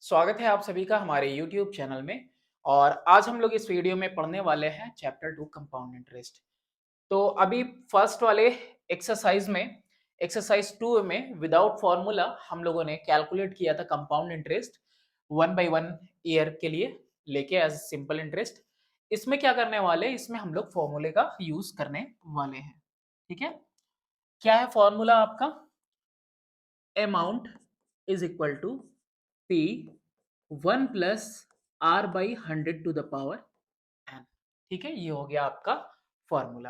स्वागत है आप सभी का हमारे YouTube चैनल में। और आज हम लोग इस वीडियो में पढ़ने वाले हैं चैप्टर 2 कंपाउंड इंटरेस्ट। तो अभी फर्स्ट वाले एक्सरसाइज 2 में विदाउट फॉर्मूला हम लोगों ने कैलकुलेट किया था कंपाउंड इंटरेस्ट 1/1 ईयर के लिए लेके एज सिंपल इंटरेस्ट। इसमें क्या करने वाले हैं, इसमें हम लोग फॉर्मूले का यूज करने वाले हैं। ठीक है, क्या है फॉर्मूला आपका? Amount is equal to P 1 plus R by 100 to the power N. ठीक है, ये हो गया आपका फॉर्मूला।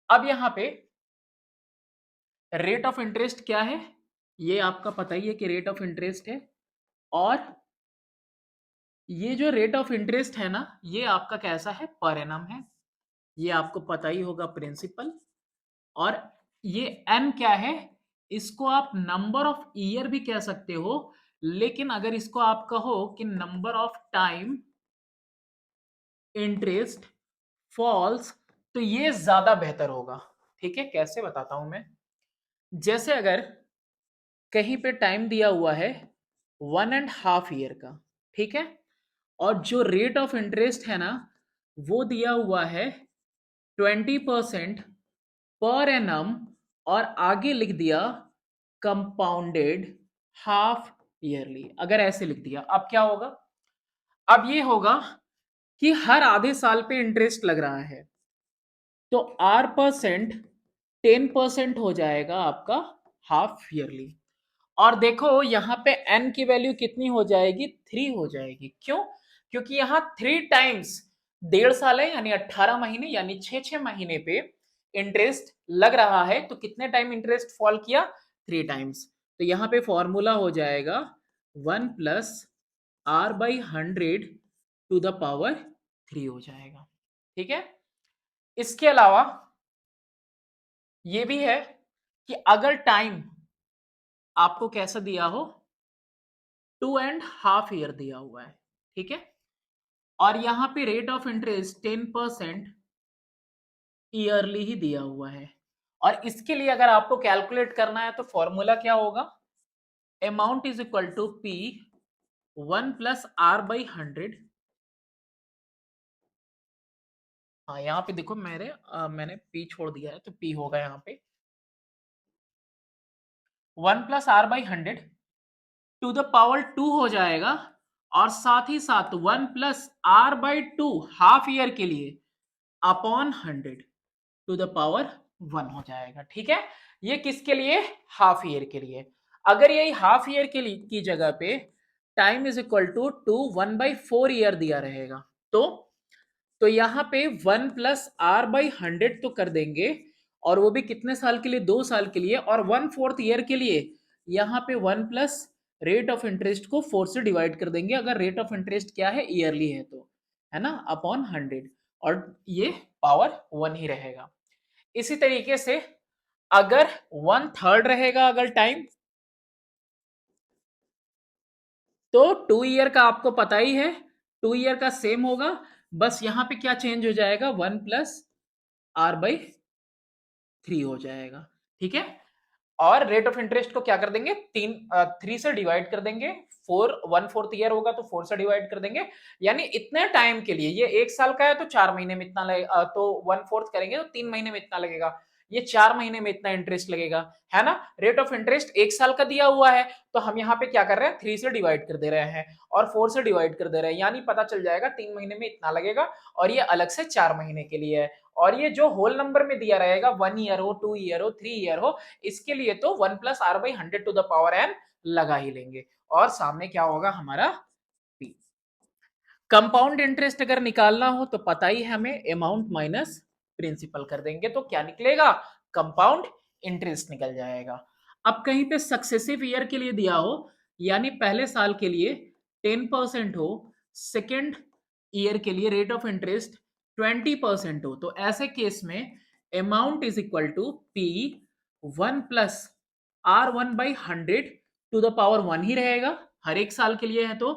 अब यहां पे रेट ऑफ इंटरेस्ट क्या है, ये आपका पता ही है कि रेट ऑफ इंटरेस्ट है। और ये जो रेट ऑफ इंटरेस्ट है ना, ये आपका कैसा है, पर एनम है। ये आपको पता ही होगा प्रिंसिपल। और ये एन क्या है, इसको आप नंबर ऑफ ईयर भी कह सकते हो, लेकिन अगर इसको आप कहो कि number of time interest falls, तो ये ज्यादा बेहतर होगा। ठीक है, कैसे बताता हूं मैं। जैसे अगर कहीं पे टाइम दिया हुआ है 1.5 ईयर का, ठीक है, और जो रेट ऑफ इंटरेस्ट है ना, वो दिया हुआ है 20% पर एनम, और आगे लिख दिया कंपाउंडेड हाफ ईयरली। अगर ऐसे लिख दिया, अब क्या होगा? अब ये होगा कि हर आधे साल पे इंटरेस्ट लग रहा है, तो आर परसेंट 10% हो जाएगा आपका हाफ ईयरली। और देखो यहाँ पे एन की वैल्यू कितनी हो जाएगी, 3 हो जाएगी। क्यों? क्योंकि यहाँ 3 टाइम्स 1.5 साल है, यानी 18 महीने, यानी 6 महीने पे इंटरेस्ट लग रहा है। तो कितने टाइम इंटरेस्ट फॉल किया? 3 टाइम्स। तो यहाँ पे फॉर्मूला हो जाएगा 1 plus R by 100 to the power 3 हो जाएगा। ठीक है, इसके अलावा ये भी है कि अगर टाइम आपको कैसा दिया हो, 2.5 ईयर दिया हुआ है, ठीक है, और यहां पे रेट ऑफ इंटरेस्ट 10% ईयरली ही दिया हुआ है। और इसके लिए अगर आपको कैलकुलेट करना है तो फॉर्मूला क्या होगा? Amount is equal to P 1 plus R by 100। हाँ, यहाँ पे देखो मैंने पी छोड़ दिया है, तो पी होगा यहाँ पे 1 plus R by 100 to the power 2 हो जाएगा। और साथ ही साथ 1 plus R by 2 half year के लिए अपॉन 100 टू द पावर 1 हो जाएगा। ठीक है, ये किसके लिए? हाफ ईयर के लिए। अगर यही हाफ ईयर के लिए की जगह पे time is equal to 1/4 year दिया रहेगा, तो यहां पे 1 प्लस आर बाई 100 तो कर देंगे, और वो भी कितने साल के लिए? 2 साल के लिए। और 1/4 ईयर के लिए यहां पे 1 प्लस रेट ऑफ इंटरेस्ट को 4 से डिवाइड कर देंगे, अगर रेट ऑफ इंटरेस्ट क्या है, ईयरली है तो, है ना, अपॉन 100। और ये पावर 1 ही रहेगा। इसी तरीके से अगर 1/3 रहेगा अगर टाइम, तो 2 ईयर का आपको पता ही है, 2 ईयर का सेम होगा। बस यहां पे क्या चेंज हो जाएगा, 1 प्लस आर बाई 3 हो जाएगा। ठीक है, और रेट ऑफ इंटरेस्ट को क्या कर देंगे, 3 से डिवाइड कर देंगे। 1/4 ईयर होगा तो 4 से डिवाइड कर देंगे, यानी इतने टाइम के लिए, ये 1 साल का है तो 4 महीने में इतना लगेगा, तो 1/4 करेंगे तो 3 महीने में इतना लगेगा, ये 4 महीने में इतना इंटरेस्ट लगेगा, है ना। रेट ऑफ इंटरेस्ट 1 साल का दिया हुआ है, तो हम यहाँ पे क्या कर रहे हैं, 3 से डिवाइड कर दे रहे हैं और 4 से डिवाइड कर दे रहे हैं, यानी पता चल जाएगा 3 महीने में इतना लगेगा, और ये अलग से 4 महीने के लिए है। और ये जो होल नंबर में दिया रहेगा, 1 ईयर हो, 2 ईयर हो, 3 ईयर हो, इसके लिए तो 1 plus R by 100 to the power N लगा ही लेंगे, और सामने क्या होगा हमारा, पी। कंपाउंड इंटरेस्ट अगर निकालना हो तो पता ही है हमें, अमाउंट माइनस प्रिंसिपल कर देंगे, तो क्या निकलेगा, कंपाउंड इंटरेस्ट निकल जाएगा। अब कहीं पे सक्सेसिव ईयर के लिए दिया हो, यानी पहले साल के लिए 10% हो, सेकेंड ईयर के लिए रेट ऑफ इंटरेस्ट 20% हो, तो ऐसे केस में amount is equal to P 1 plus R1/100 to the power 1 ही रहेगा, हर एक साल के लिए है तो।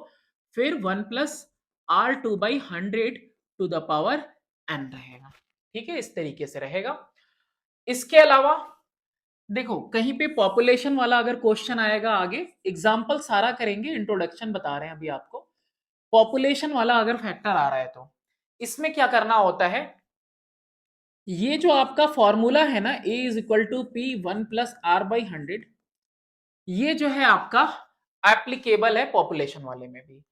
फिर 1 plus R2/100 to the power n रहेगा। ठीक है, इस तरीके से रहेगा। इसके अलावा देखो कहीं पे पॉपुलेशन वाला अगर क्वेश्चन आएगा आगे, एग्जाम्पल सारा करेंगे, इंट्रोडक्शन बता रहे हैं अभी आपको। पॉपुलेशन वाला अगर फैक्टर आ रहा है तो इसमें क्या करना होता है, ये जो आपका फॉर्मूला है ना, A is equal to P 1 + r/100, ये जो है आपका एप्लीकेबल है पॉपुलेशन वाले में भी।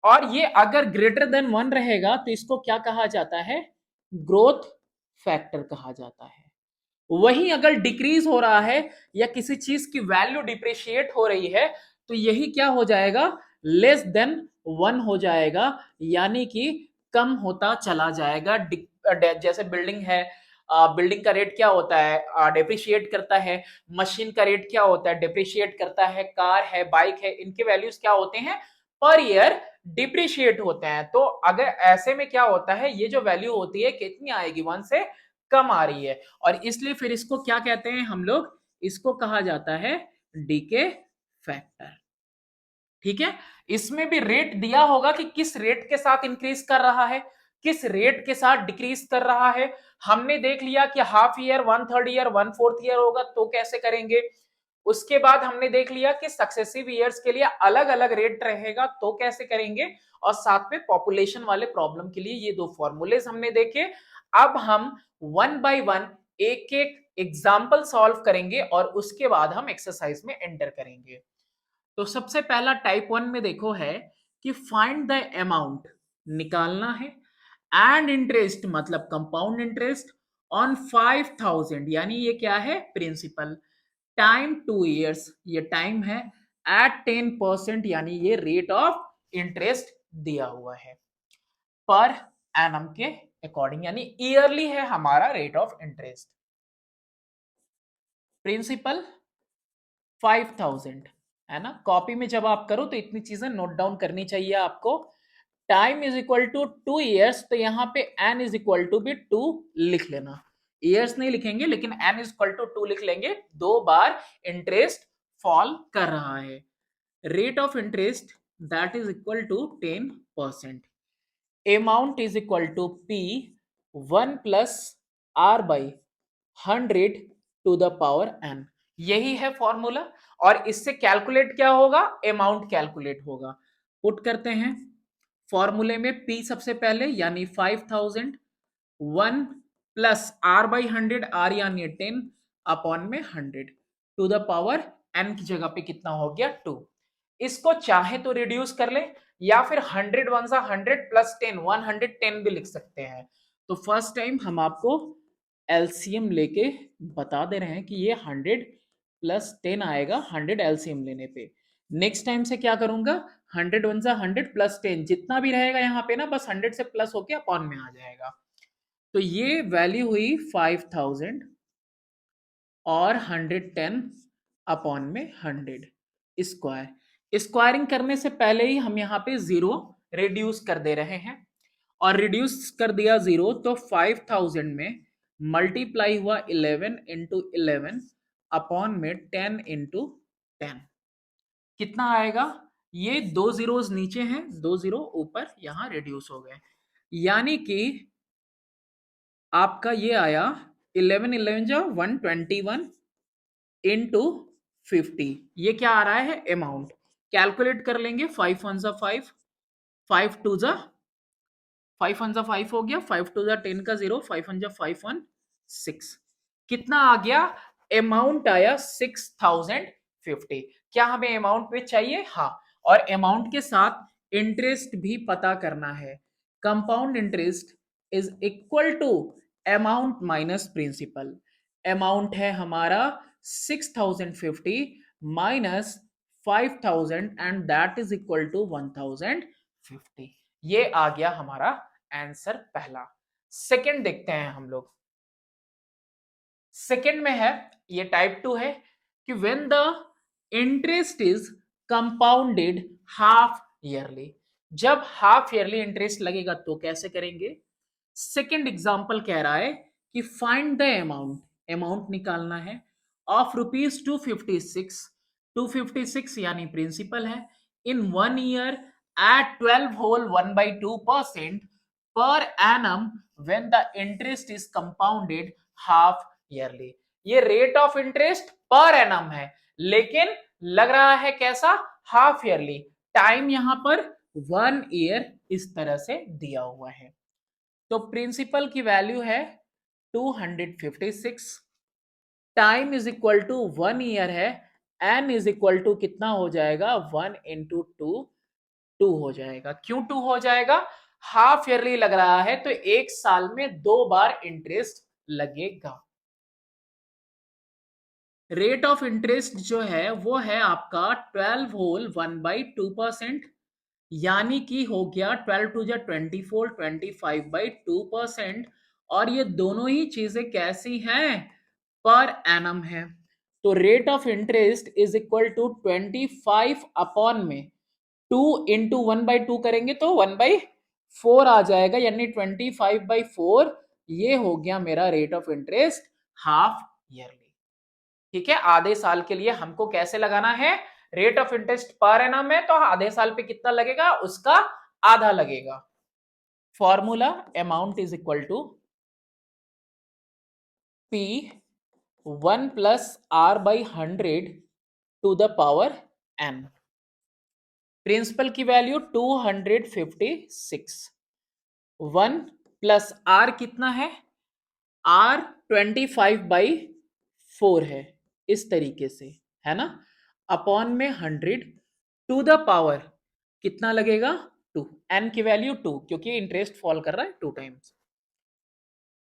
और ये अगर ग्रेटर देन 1 रहेगा तो इसको क्या कहा जाता है, ग्रोथ फैक्टर कहा जाता है। वहीं अगर डिक्रीज हो रहा है या किसी चीज की वैल्यू डिप्रिशिएट हो रही है तो यही क्या हो जाएगा, लेस देन 1 हो जाएगा, यानी कि कम होता चला जाएगा। जैसे बिल्डिंग है, बिल्डिंग का रेट क्या होता है, डिप्रिशिएट करता है। मशीन का रेट क्या होता है, डिप्रिशिएट करता है। कार है, बाइक है, इनके वैल्यूज क्या होते हैं, पर ईयर डिप्रिशिएट होते हैं। तो अगर ऐसे में क्या होता है, ये जो वैल्यू होती है कितनी आएगी, 1 से कम आ रही है, और इसलिए फिर इसको क्या कहते हैं हम लोग, इसको कहा जाता है डीके फैक्टर। ठीक है, इसमें भी रेट दिया होगा कि किस रेट के साथ इंक्रीज कर रहा है, किस रेट के साथ डिक्रीज कर रहा है। हमने देख लिया कि हाफ ईयर, 1/3 ईयर, 1/4 ईयर होगा तो कैसे करेंगे। उसके बाद हमने देख लिया कि सक्सेसिव ईयर्स के लिए अलग अलग रेट रहेगा तो कैसे करेंगे। और साथ में पॉपुलेशन वाले प्रॉब्लम के लिए ये दो फॉर्मूलेज हमने देखे। अब हम वन बाय वन एक एक एग्जाम्पल सॉल्व करेंगे और उसके बाद हम एक्सरसाइज में एंटर करेंगे। तो सबसे पहला टाइप 1 में देखो है कि फाइंड द अमाउंट, निकालना है, एंड इंटरेस्ट मतलब कंपाउंड इंटरेस्ट ऑन 5000, यानी ये क्या है, प्रिंसिपल, टाइम 2 इयर्स, ये टाइम है, एट 10%, यानी ये रेट ऑफ इंटरेस्ट दिया हुआ है पर एनम के अकॉर्डिंग, यानी ईयरली है हमारा रेट ऑफ इंटरेस्ट। प्रिंसिपल 5000 है ना, कॉपी में जब आप करो तो इतनी चीजें नोट डाउन करनी चाहिए आपको। Time is equal to 2 years, तो यहाँ पे एन इज इक्वल टू भी 2 लिख लेना, ईयर्स नहीं लिखेंगे लेकिन एन इज इक्वल टू 2 लिख लेंगे। 2 बार इंटरेस्ट फॉल कर रहा है, rate of interest that is equal to 10%, amount is equal to P 1 + r/100 to the power n, यही है फॉर्मूला। और इससे कैलकुलेट क्या होगा, अमाउंट कैलकुलेट होगा। पुट करते हैं फॉर्मूले में, p सबसे पहले यानी 5000, 1 + r/100, r यानी 10 अपॉन में 100 टू द पावर n की जगह पे कितना हो गया, 2। इसको चाहे तो रिड्यूस कर ले या फिर 100 1 सा 100 + 10 110 भी लिख सकते हैं। तो फर्स्ट टाइम हम आपको एलसीएम लेके बता दे रहे हैं कि ये 100 + 10 आएगा 100 एलसीएम लेने पे। नेक्स्ट टाइम से क्या करूंगा, 100 1 सा 100 + 10 जितना भी रहेगा यहाँ पे ना, बस 100 से प्लस होके अपॉन में आ जाएगा। तो ये वैल्यू हुई 5000 और 110 अपॉन में 100 स्क्वायर। स्क्वायरिंग करने से पहले ही हम यहाँ पे जीरो रिड्यूस कर दे रहे हैं, और रिड्यूस कर दिया जीरो तो 5000 में मल्टीप्लाई हुआ 11 इंटू 11 अपॉन में 10 इंटू 10, कितना आएगा, ये दो जीरोस नीचे हैं, दो जीरो ऊपर यहां रिड्यूस हो गए, यानी कि आपका ये आया 11 11 जो 121 इंटू 50, ये क्या आ रहा है, अमाउंट। कैलकुलेट कर लेंगे, 5 1 सा 5, 5 2 सा 5 1 सा 5 हो गया, 5 2 सा 10 का 0, 5 1 सा 5 1 6, कितना आ गया, अमाउंट आया 6050। क्या हमें अमाउंट पे चाहिए, हाँ, और अमाउंट के साथ इंटरेस्ट भी पता करना है। Compound interest is equal to amount minus principal. Amount है हमारा 6050 minus 5000 and that is equal to 1050। ये आ गया हमारा आंसर पहला। सेकंड देखते हैं हम लोग। सेकंड में है, ये टाइप 2 है कि when the interest is compounded half yearly, जब हाफ ईयरली इंटरेस्ट लगेगा तो कैसे करेंगे। सेकंड एग्जांपल कह रहा है कि फाइंड द अमाउंट, अमाउंट निकालना है, ऑफ रुपीज 256, 256 यानी प्रिंसिपल है, इन 1 ईयर एट 12 होल 1/2% per annum when the interest is compounded half yearly. ये rate of interest per annum है, लेकिन लग रहा है कैसा, हाफ ईयरली। टाइम यहां पर 1 ईयर इस तरह से दिया हुआ है। तो प्रिंसिपल की वैल्यू है 256, time is equal to 1 year है, एन इज इक्वल टू कितना हो जाएगा, 1 × 2, 2 हो जाएगा। क्यों 2 हो जाएगा, हाफ ईयरली लग रहा है तो एक साल में 2 बार इंटरेस्ट लगेगा। रेट ऑफ इंटरेस्ट जो है वो है आपका 12 होल 1/2%, यानी कि हो गया 12 टू जा 24, 25/2%। और ये दोनों ही चीजें कैसी हैं, पर एनम है। तो rate of interest is equal to 25 upon में 2 × 1/2 करेंगे तो 1/4 आ जाएगा, यानी 25/4। ये हो गया मेरा rate of interest half yearly. ठीक है, आधे साल के लिए हमको कैसे लगाना है, rate of interest per annum है तो आधे साल पे कितना लगेगा, उसका आधा लगेगा। Formula, amount is equal to P1 + R/100 to the power n। Principal की वैल्यू 256, 1 + R कितना है, R 25/4 है, इस तरीके से, है ना, अपॉन में 100 टू द पावर कितना लगेगा, 2, n की वैल्यू 2, क्योंकि इंटरेस्ट फॉल कर रहा है 2 टाइम्स।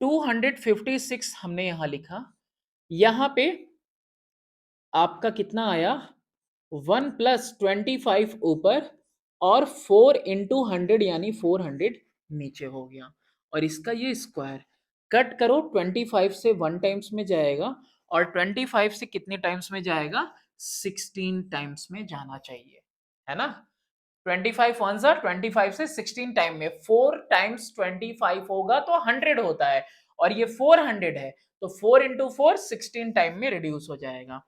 256 हमने यहां लिखा, यहां पे आपका कितना आया, 1 + 25 ऊपर और 4 × 100 यानी 400 नीचे हो गया, और इसका ये स्क्वायर कट करो, 25 से 1 टाइम्स में जाएगा और 25 से कितने टाइम्स में जाएगा, 16 टाइम्स में जाना चाहिए, है ना। 25 वन सा 25 से 16 टाइम में, 4 टाइम्स 25 होगा तो 100 होता है, और ये 400 है तो 4 × 4 16 टाइम में रिड्यूस हो जाएगा।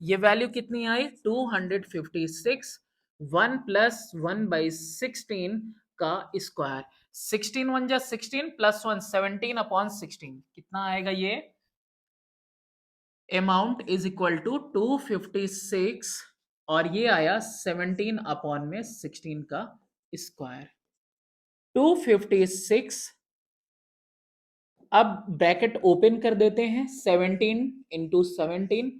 ये वैल्यू कितनी आई, 256, 1 + 1/16 का स्क्वायर, 16 × 1 = 16 + 1 17/16, कितना आएगा ये, अमाउंट इज इक्वल टू 256, और ये आया 17/16 का स्क्वायर। 256, अब ब्रैकेट ओपन कर देते हैं, 17 × 17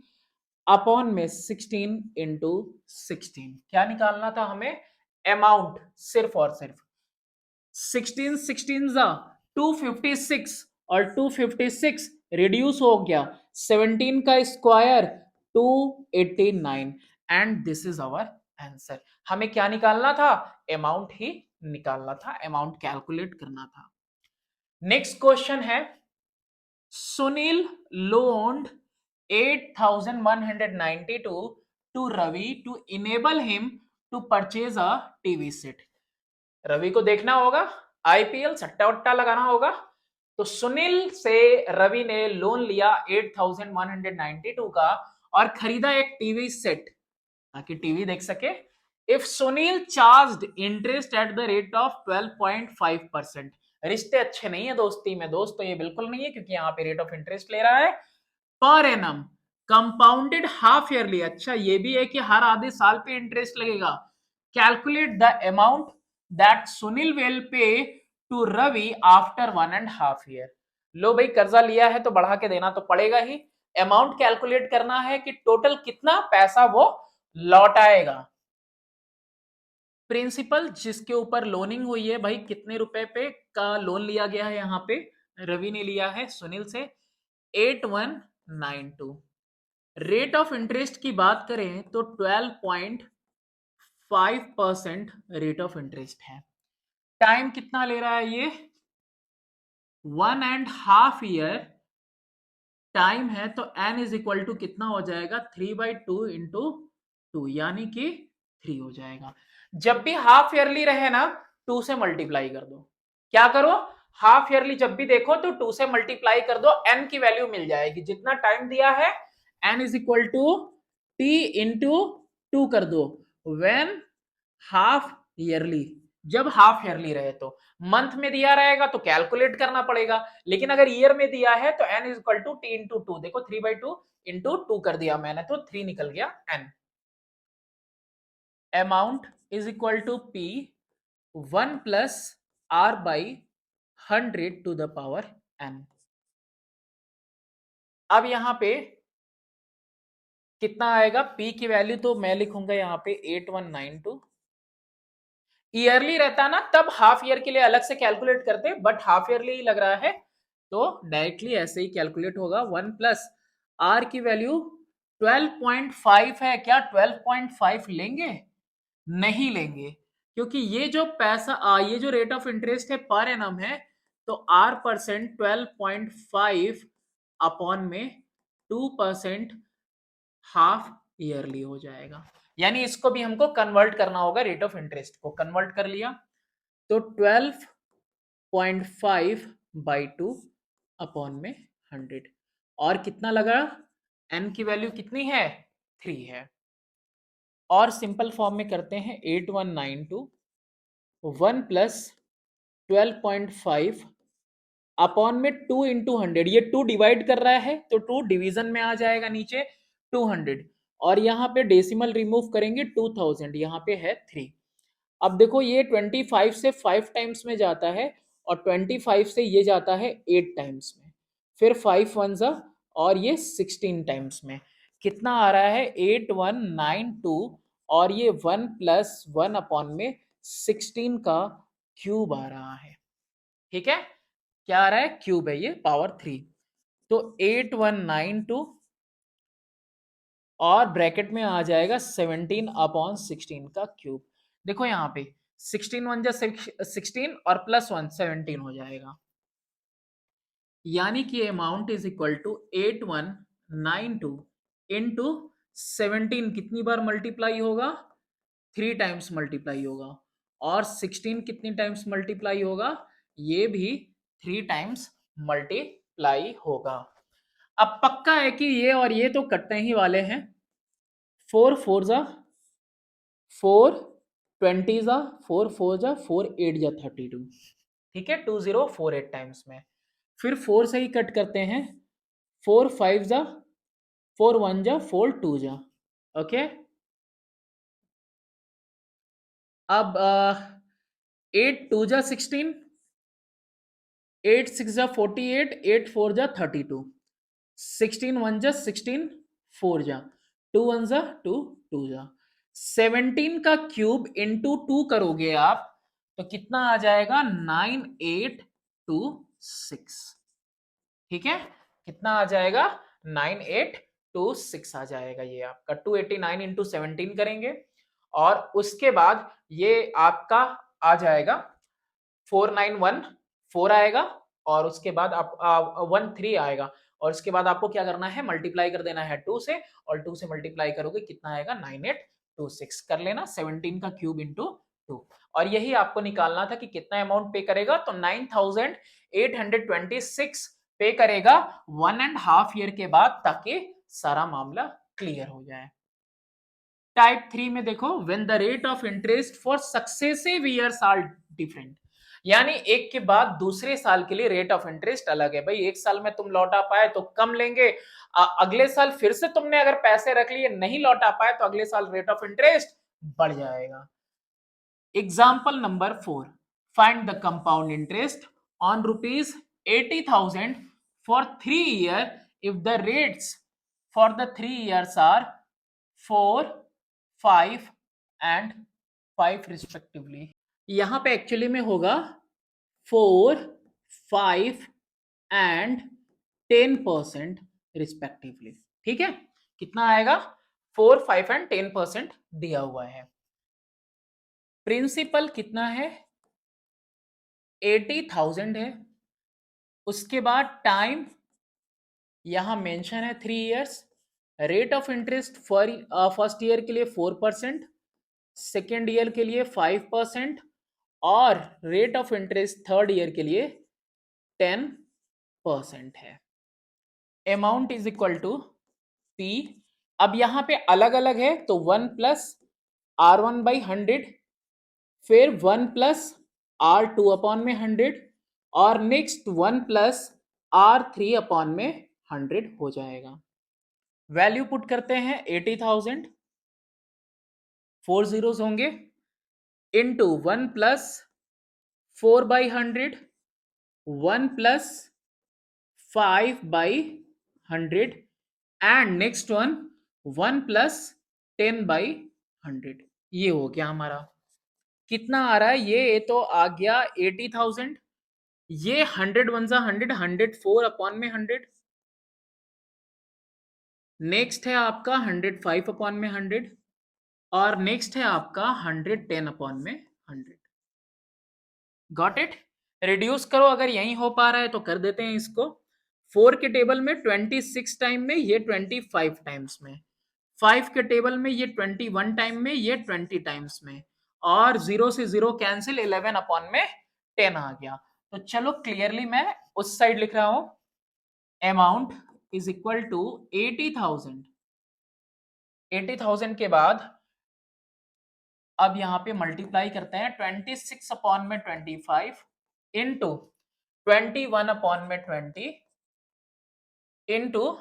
अपॉन में 16 × 16। क्या निकालना था हमें, अमाउंट, सिर्फ और सिर्फ 16 16 जा 256, और 256 रिड्यूस हो गया, 17 का square 289, and this is our answer. हमें क्या निकालना था, अमाउंट ही निकालना था, अमाउंट कैलकुलेट करना था। नेक्स्ट क्वेश्चन है, Sunil लोन्ड 8192 to Ravi to enable him to purchase a TV set। Ravi को देखना होगा आईपीएल, सट्टा वट्टा लगाना होगा, तो सुनील से रवि ने लोन लिया 8192 का और खरीदा एक टीवी सेट ताकि टीवी देख सके। If Sunil charged interest eight the rate of 12.5%, रिश्ते अच्छे नहीं है दोस्ती में, दोस्त तो ये बिल्कुल नहीं है, क्योंकि यहाँ पे रेट ऑफ इंटरेस्ट ले रहा है per annum, compounded half yearly, अच्छा ये भी है कि हर आधे साल पे इंटरेस्ट लगेगा। Calculate the amount that Sunil will pay to Ravi after 1.5 year. लो भाई, कर्जा लिया है तो बढ़ा के देना तो पड़ेगा ही, अमाउंट कैलकुलेट करना है कि टोटल कितना पैसा वो लौटाएगा। प्रिंसिपल जिसके ऊपर लोनिंग हुई है भाई, कितने रुपए पे का लोन लिया गया है, यहाँ पे रवि ने लिया है सुनील से 8192। रेट ऑफ इंटरेस्ट की बात करें तो 12.5% रेट ऑफ इंटरेस्ट है। टाइम कितना ले रहा है ये, 1.5 ईयर टाइम है, तो n इज इक्वल टू कितना हो जाएगा, 3/2 × 2, यानी कि 3 हो जाएगा। जब भी हाफ ईयरली रहे ना, 2 से मल्टीप्लाई कर दो। क्या करो, हाफ ईयरली जब भी देखो तो 2 से मल्टीप्लाई कर दो, n की वैल्यू मिल जाएगी, जितना टाइम दिया है n is equal to t × 2 कर दो। व्हेन हाफ ईयरली, जब हाफ ईयरली रहे तो। मंथ में दिया रहेगा तो कैलकुलेट करना पड़ेगा, लेकिन अगर ईयर में दिया है तो n is equal to T into two. देखो 3/2 इंटू टू कर दिया मैंने तो 3 निकल गया n। Amount is equal to p 1 plus r by 100 to the power n। अब यहां पे कितना आएगा, p की वैल्यू तो मैं लिखूंगा यहां पे 8192। ईयरली रहता ना तब हाफ ईयर के लिए अलग से कैलकुलेट करते, बट हाफ ईयरली ही लग रहा है तो डायरेक्टली ऐसे ही कैलकुलेट होगा। 1 प्लस आर की वैल्यू 12.5 है। क्या 12.5 लेंगे? नहीं लेंगे, क्योंकि ये जो पैसा ये जो रेट ऑफ इंटरेस्ट है पर एनम है, तो आर परसेंट 12.5 अपॉन में 2% हाफ ईयरली हो जाएगा। यानी इसको भी हमको कन्वर्ट करना होगा, रेट ऑफ इंटरेस्ट को कन्वर्ट कर लिया तो 12.5 बाई 2 अपॉन में 100। और कितना लगा, n की वैल्यू कितनी है, 3 है। और सिंपल फॉर्म में करते हैं 8192 1 प्लस 12.5 अपॉन में 2 इंटू 100। ये 2 डिवाइड कर रहा है तो 2 डिवीजन में आ जाएगा नीचे 200, और यहाँ पे डेसिमल रिमूव करेंगे 2000, यहाँ पे है 3। अब देखो ये 25 से 5 टाइम्स में जाता है और 25 से ये जाता है 8 टाइम्स में, फिर 5 वन जा और ये 16 टाइम्स में। कितना आ रहा है 8192, और ये 1 प्लस 1 अपॉन में 16 का क्यूब आ रहा है। ठीक है, क्या आ रहा है, क्यूब है, ये पावर 3। तो 8192 और ब्रैकेट में आ जाएगा 17 अपॉन 16 का क्यूब। देखो यहाँ पे 16 वन जा 16 और प्लस 1 17 हो जाएगा। यानी कि amount is equal to 8192 into 17 कितनी बार मल्टीप्लाई होगा, 3 टाइम्स मल्टीप्लाई होगा। और 16 कितनी टाइम्स मल्टीप्लाई होगा, ये भी 3 टाइम्स मल्टीप्लाई होगा। अब पक्का है कि ये और ये तो कटने ही वाले हैं। 4 4 जा 4, 20 जा 4 4 जा 4 8 जा 32। ठीक है, 2048 टाइम्स में। फिर 4 से ही कट करते हैं, 4 5 जा 4 1 जा 4 2 जा। ओके, अब 8 2 जा 16, 8 6 जा 48, 8 4 जा 32, 16 1 जा 16, 4 जा 2 1 जा 2 2 जा 17 का क्यूब इंटू 2 करोगे आप तो कितना आ जाएगा 9826। ठीक है, कितना आ जाएगा 9826 आ जाएगा। ये आपका 289 इंटू 17 करेंगे और उसके बाद ये आपका आ जाएगा 4914 आएगा, और उसके बाद आप 13 आएगा, और उसके बाद आपको क्या करना है, मल्टीप्लाई कर देना है 2 से, और 2 से मल्टीप्लाई करोगे कितना आएगा 9826 कर लेना, 17 का क्यूब इंटू 2। और यही आपको निकालना था कि कितना अमाउंट पे करेगा, तो 9826 पे करेगा 1.5 ईयर के बाद, ताकि सारा मामला क्लियर हो जाए। टाइप 3 में देखो, when the rate of interest for successive years are different, यानी एक के बाद दूसरे साल के लिए रेट ऑफ इंटरेस्ट अलग है। भाई एक साल में तुम लौटा पाए तो कम लेंगे, अगले साल फिर से तुमने अगर पैसे रख लिए नहीं लौटा पाए तो अगले साल रेट ऑफ इंटरेस्ट बढ़ जाएगा। Example number 4, find the compound interest on rupees 80,000 for 3 year if the rates for the 3 years are 4 5 and 5 respectively. यहां पे एक्चुअली में होगा 4 5 एंड 10% रिस्पेक्टिवली। ठीक है, कितना आएगा 4 5 एंड 10% दिया हुआ है। प्रिंसिपल कितना है 80,000 है, उसके बाद टाइम यहां मेंशन है 3 years, rate of interest first year के लिए 4%, सेकेंड ईयर के लिए 5%, और rate of interest third year के लिए 10% है। Amount is equal to P, अब यहां पे अलग अलग है तो 1 प्लस R1 बाई 100, फिर 1 प्लस R2 अपॉन में 100 और नेक्स्ट 1 प्लस R3 अपॉन में 100 हो जाएगा। वैल्यू पुट करते हैं 80,000, 4 जीरोस होंगे, into 1 plus 4/100, 1 plus 5/100 and next one 1 plus 10/100। ये हो गया हमारा। कितना आ रहा है? ये तो आ गया 80,000। ये 100 वन जा 100, 104 अपॉन में 100। नेक्स्ट है आपका 105 अपॉन में 100 और नेक्स्ट है आपका 110 अपॉन में 100। Got it? रिड्यूस करो, अगर यही हो पा रहा है तो कर देते हैं इसको। 4 के टेबल में 26 टाइम में, ये 25 टाइम्स में। 5 के टेबल में ये 21 टाइम में, ये 20 टाइम्स में। और 0 से 0 कैंसिल, 11 अपॉन में 10 आ गया। तो चलो क्लियरली मैं उस साइड लिख रहा हूं, अमाउंट इज इक्वल टू 80,000। 80,000 के बाद अब यहां पे मल्टीप्लाई करते हैं 26 अपॉन में 25 इंटू 21 अपॉन में 20 इंटू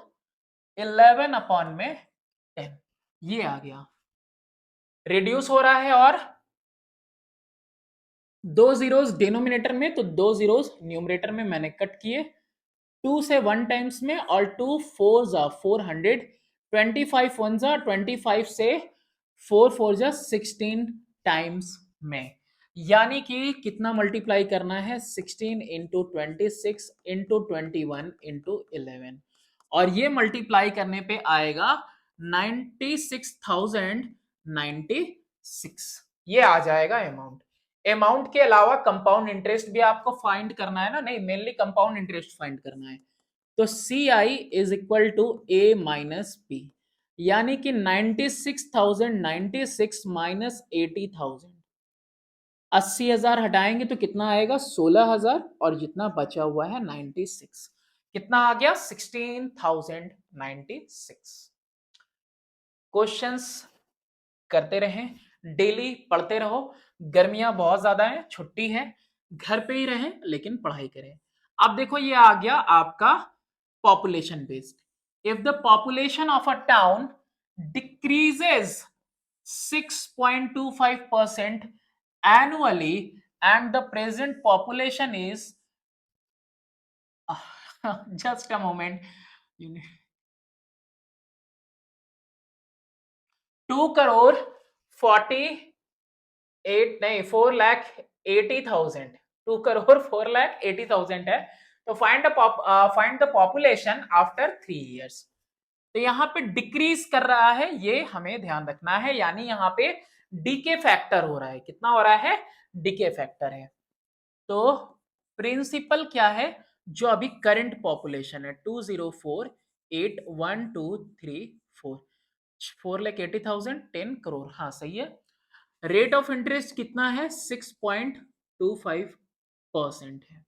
11 अपॉन में 10। ये आ गया। रिड्यूस हो रहा है और 2 जीरोस डिनोमिनेटर में, तो 2 जीरोस न्यूमरेटर में मैंने कट किए। 2 से 1 टाइम्स में और 2 4 जा 400, 25 1 जा 25 से 4 4 जा 16 टाइम्स में। यानी कि कितना मल्टीप्लाई करना है? 16 इंटू 26 इंटू 21 इंटू 11 और ये मल्टीप्लाई करने पे आएगा 96,096। ये आ जाएगा अमाउंट। अमाउंट के अलावा कंपाउंड इंटरेस्ट भी आपको फाइंड करना है ना? नहीं, मेनली कंपाउंड इंटरेस्ट फाइंड करना है। तो CI is equal to A minus B, यानी कि 96,096 माइनस 80,000। 80,000 हटाएंगे तो कितना आएगा? 16,000 और जितना बचा हुआ है 96, कितना आ गया? 16,096। क्वेश्चंस करते रहें, डेली पढ़ते रहो। गर्मियां बहुत ज्यादा हैं, छुट्टी है, घर पे ही रहें लेकिन पढ़ाई करें। अब देखो ये आ गया आपका population based. If the population of a town decreases 6.25% annually and the present population is just a moment, 2 crore 48 नहीं 4,80,000, 2 करोड़ 4,80,000 है। तो find the population after 3 years। तो यहाँ पे डिक्रीज कर रहा है, ये हमें ध्यान रखना है, यानी यहाँ पे डीके फैक्टर हो रहा है। कितना हो रहा है? डीके फैक्टर है। तो प्रिंसिपल क्या है? जो अभी करंट पॉपुलेशन है 204,81,234, 4,80,000, 10 करोड़, हाँ सही है। रेट ऑफ इंटरेस्ट कितना है? 6.25% है।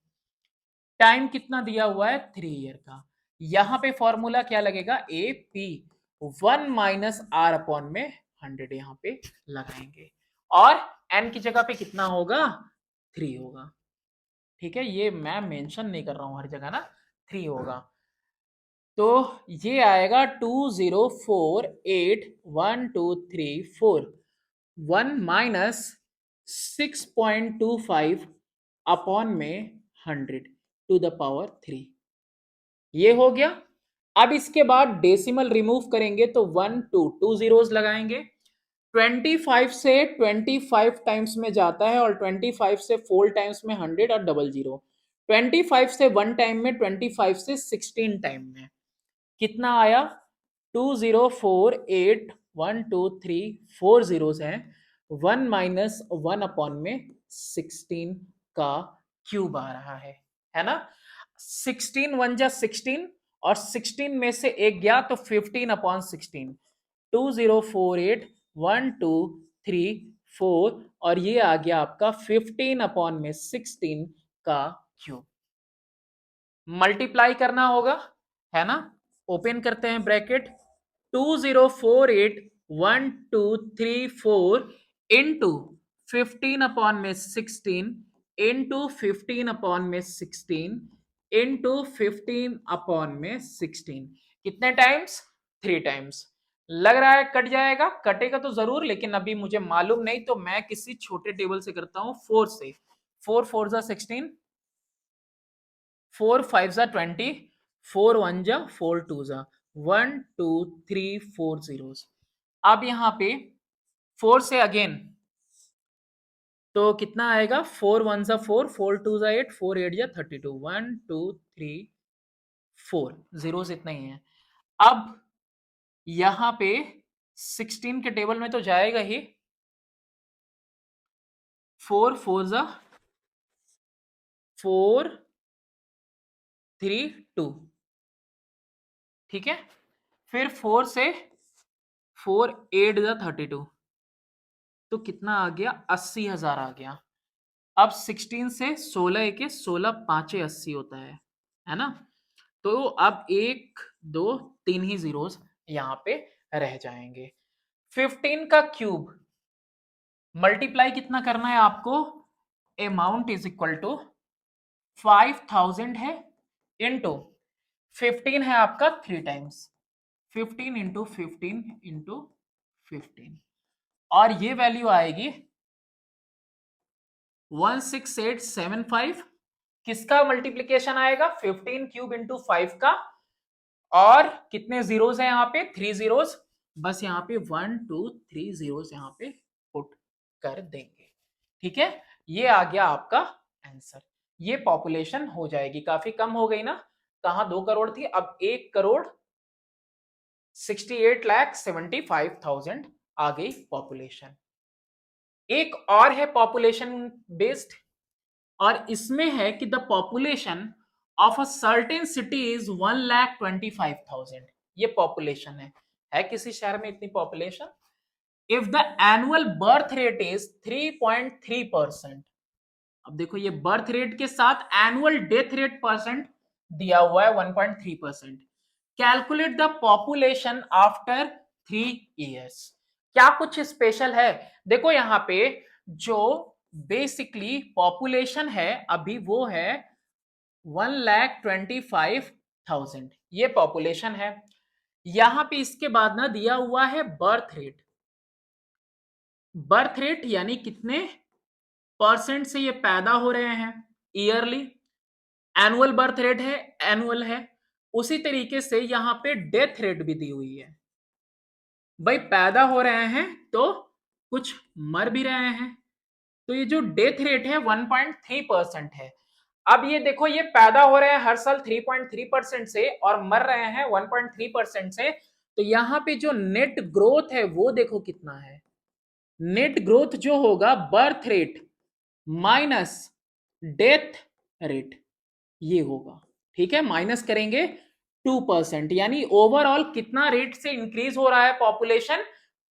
टाइम कितना दिया हुआ है? 3 ईयर का। यहां पे फॉर्मूला क्या लगेगा? A P 1 minus R upon में 100 यहां पे लगाएंगे और एन की जगह पे कितना होगा? 3 होगा। ठीक है, ये मैं मेंशन नहीं कर रहा हूं हर जगह ना, 3 होगा। तो ये आएगा 204,81,234, 1 माइनस 6.25 अपॉन में 100 टू द पावर 3। ये हो गया। अब इसके बाद डेसिमल रिमूव करेंगे तो 1 2 जीरोस लगाएंगे। 25 से 25 टाइम्स में जाता है और 25 से 4 टाइम्स में 100 और डबल जीरो। 25 से 1 टाइम में, 25 से 16 टाइम में कितना आया? 204,81,234 जीरोस हैं। 1 माइनस 1 अपॉन में 16 का क्यूब आ रहा है ना? 16 1 जा 16 और 16 में से एक गया तो 15 अपॉन 16, 204,81,234 और ये आ गया आपका 15 अपॉन में 16 का क्यूब। मल्टीप्लाई करना होगा, है ना? ओपन करते हैं ब्रैकेट, 204,81,234 इंटू 15 अपॉन में 16 इंटू 15 अपॉन में 16 इंटू 15 अपॉन में 16, कितने टाइम्स? 3 टाइम्स। लग रहा है कट जाएगा, कटेगा तो जरूर, लेकिन अभी मुझे मालूम नहीं, तो मैं किसी छोटे टेबल से करता हूं, 4 से। 4 4 जा 16, 4 5 जा 20, 4 1 जा 4 2 जा 1 2 3 4 zeros। अब यहां पे 4 से अगेन तो कितना आएगा? 4 1 जा 4, 4 2 जा 8, 4 8 जा 32, 1 2 3 4 zeros इतना ही है। अब यहां पे 16 के टेबल में तो जाएगा ही, 4 4 जा 4 3 2, ठीक है। फिर 4 से 4 8 जा 32, तो कितना आ गया? 80,000 आ गया। अब 16 से 16 एके 16 पांचे 80 होता है ना। तो अब 1 2 3 ही जीरोस यहां पे रह जाएंगे। 15 का क्यूब मल्टीप्लाई कितना करना है आपको? अमाउंट इज इक्वल टू 5000 है इंटू 15 है आपका 3 टाइम्स, 15 इंटू 15 इंटू 15, और ये वैल्यू आएगी 16875। किसका मल्टीप्लीकेशन आएगा? 15 क्यूब इंटू 5 का, और कितने जीरोस है यहाँ पे? 3 जीरोस। बस यहाँ पे 1 2 3 जीरोस यहाँ पे पुट कर देंगे, ठीक है। ये आ गया आपका आंसर। ये पॉपुलेशन हो जाएगी, काफी कम हो गई ना, कहाँ 2 करोड़ थी, अब 1,68,75,000 आ गई पॉपुलेशन। एक और है पॉपुलेशन बेस्ड, और इसमें है कि the population of a certain city is 1,25,000। ये पॉपुलेशन है किसी शहर में इतनी population. If the annual birth rate is 3.3%, अब देखो ये बर्थ रेट के साथ एनुअल डेथ रेट परसेंट दिया हुआ है 1.3%। Calculate the population after 3 years। क्या कुछ स्पेशल है? देखो यहां पे जो बेसिकली पॉपुलेशन है अभी वो है 1,25,000, ये पॉपुलेशन है। यहां पे इसके बाद ना दिया हुआ है बर्थ रेट। बर्थ रेट यानी कितने परसेंट से ये पैदा हो रहे हैं ईयरली। एनुअल बर्थ रेट है, एनुअल है। उसी तरीके से यहां पे डेथ रेट भी दी हुई है। भाई पैदा हो रहे हैं तो कुछ मर भी रहे हैं, तो ये जो डेथ रेट है 1.3% है। अब ये देखो ये पैदा हो रहे हैं हर साल 3.3% से और मर रहे हैं 1.3% से, तो यहां पे जो नेट ग्रोथ है वो देखो कितना है। नेट ग्रोथ जो होगा birth rate minus death rate, ये होगा, ठीक है। माइनस करेंगे 2%, यानी ओवरऑल कितना रेट से इंक्रीज हो रहा है पॉपुलेशन?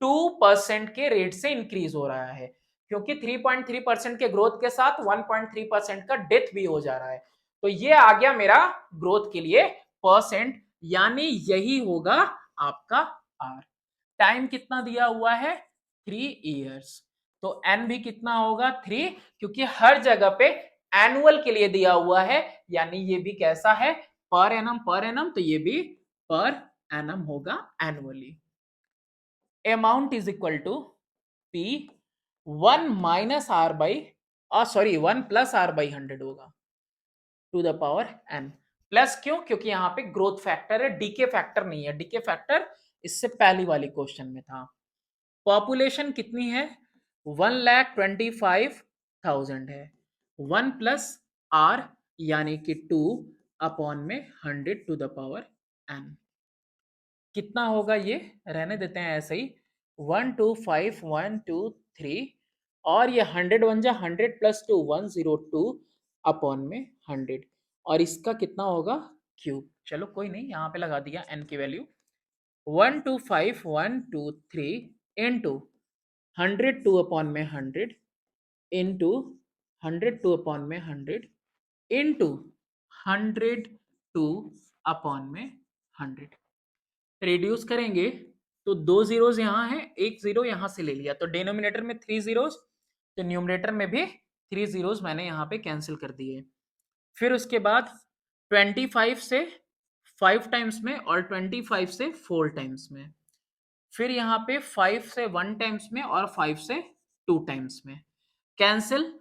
2% के रेट से इंक्रीज हो रहा है, क्योंकि 3.3% के ग्रोथ के साथ 1.3% का डेथ भी हो जा रहा है। तो ये आ गया मेरा ग्रोथ के लिए परसेंट, यानी यही होगा आपका आर। टाइम कितना दिया हुआ है? 3 years। तो एन भी कितना होगा? 3, क्योंकि हर जगह पे एनुअल के लिए दिया हुआ है, यानी ये भी कैसा है? पर एनम, पर एनम, तो ये भी पर एनम होगा annually. Amount is equal to P 1 minus R by, sorry 1 plus R by 100 होगा to the power N. Plus क्यों? क्योंकि यहां पे ग्रोथ फैक्टर है, डीके फैक्टर नहीं है। डीके फैक्टर इससे पहली वाली क्वेश्चन में था। पॉपुलेशन कितनी है? 1,25,000 है। 1 प्लस आर यानी कि 2 अपॉन में 100 टू द पावर एन। कितना होगा ये? रहने देते हैं ऐसे ही, 1 2 5 1 2 3, और ये 100 1 जा 100 प्लस 2 102 अपॉन में 100, और इसका कितना होगा? क्यूब। चलो कोई नहीं, यहाँ पे लगा दिया एन की वैल्यू। 1 2 5 1 2 3 इंटू 102 अपॉन में 100 इंटू 102 अपॉन में 100 इंटू 102 अपॉन में 100। रिड्यूस करेंगे तो 2 जीरोस यहाँ है, 1 जीरो यहाँ से ले लिया, तो डिनोमिनेटर में 3 जीरोस तो न्यूमरेटर में भी 3 zeros मैंने यहाँ पे कैंसिल कर दिए। फिर उसके बाद 25 से 5 टाइम्स में और 25 से 4 टाइम्स में। फिर यहाँ पे 5 से 1 टाइम्स में और 5 से 2 टाइम्स में। कैंसिल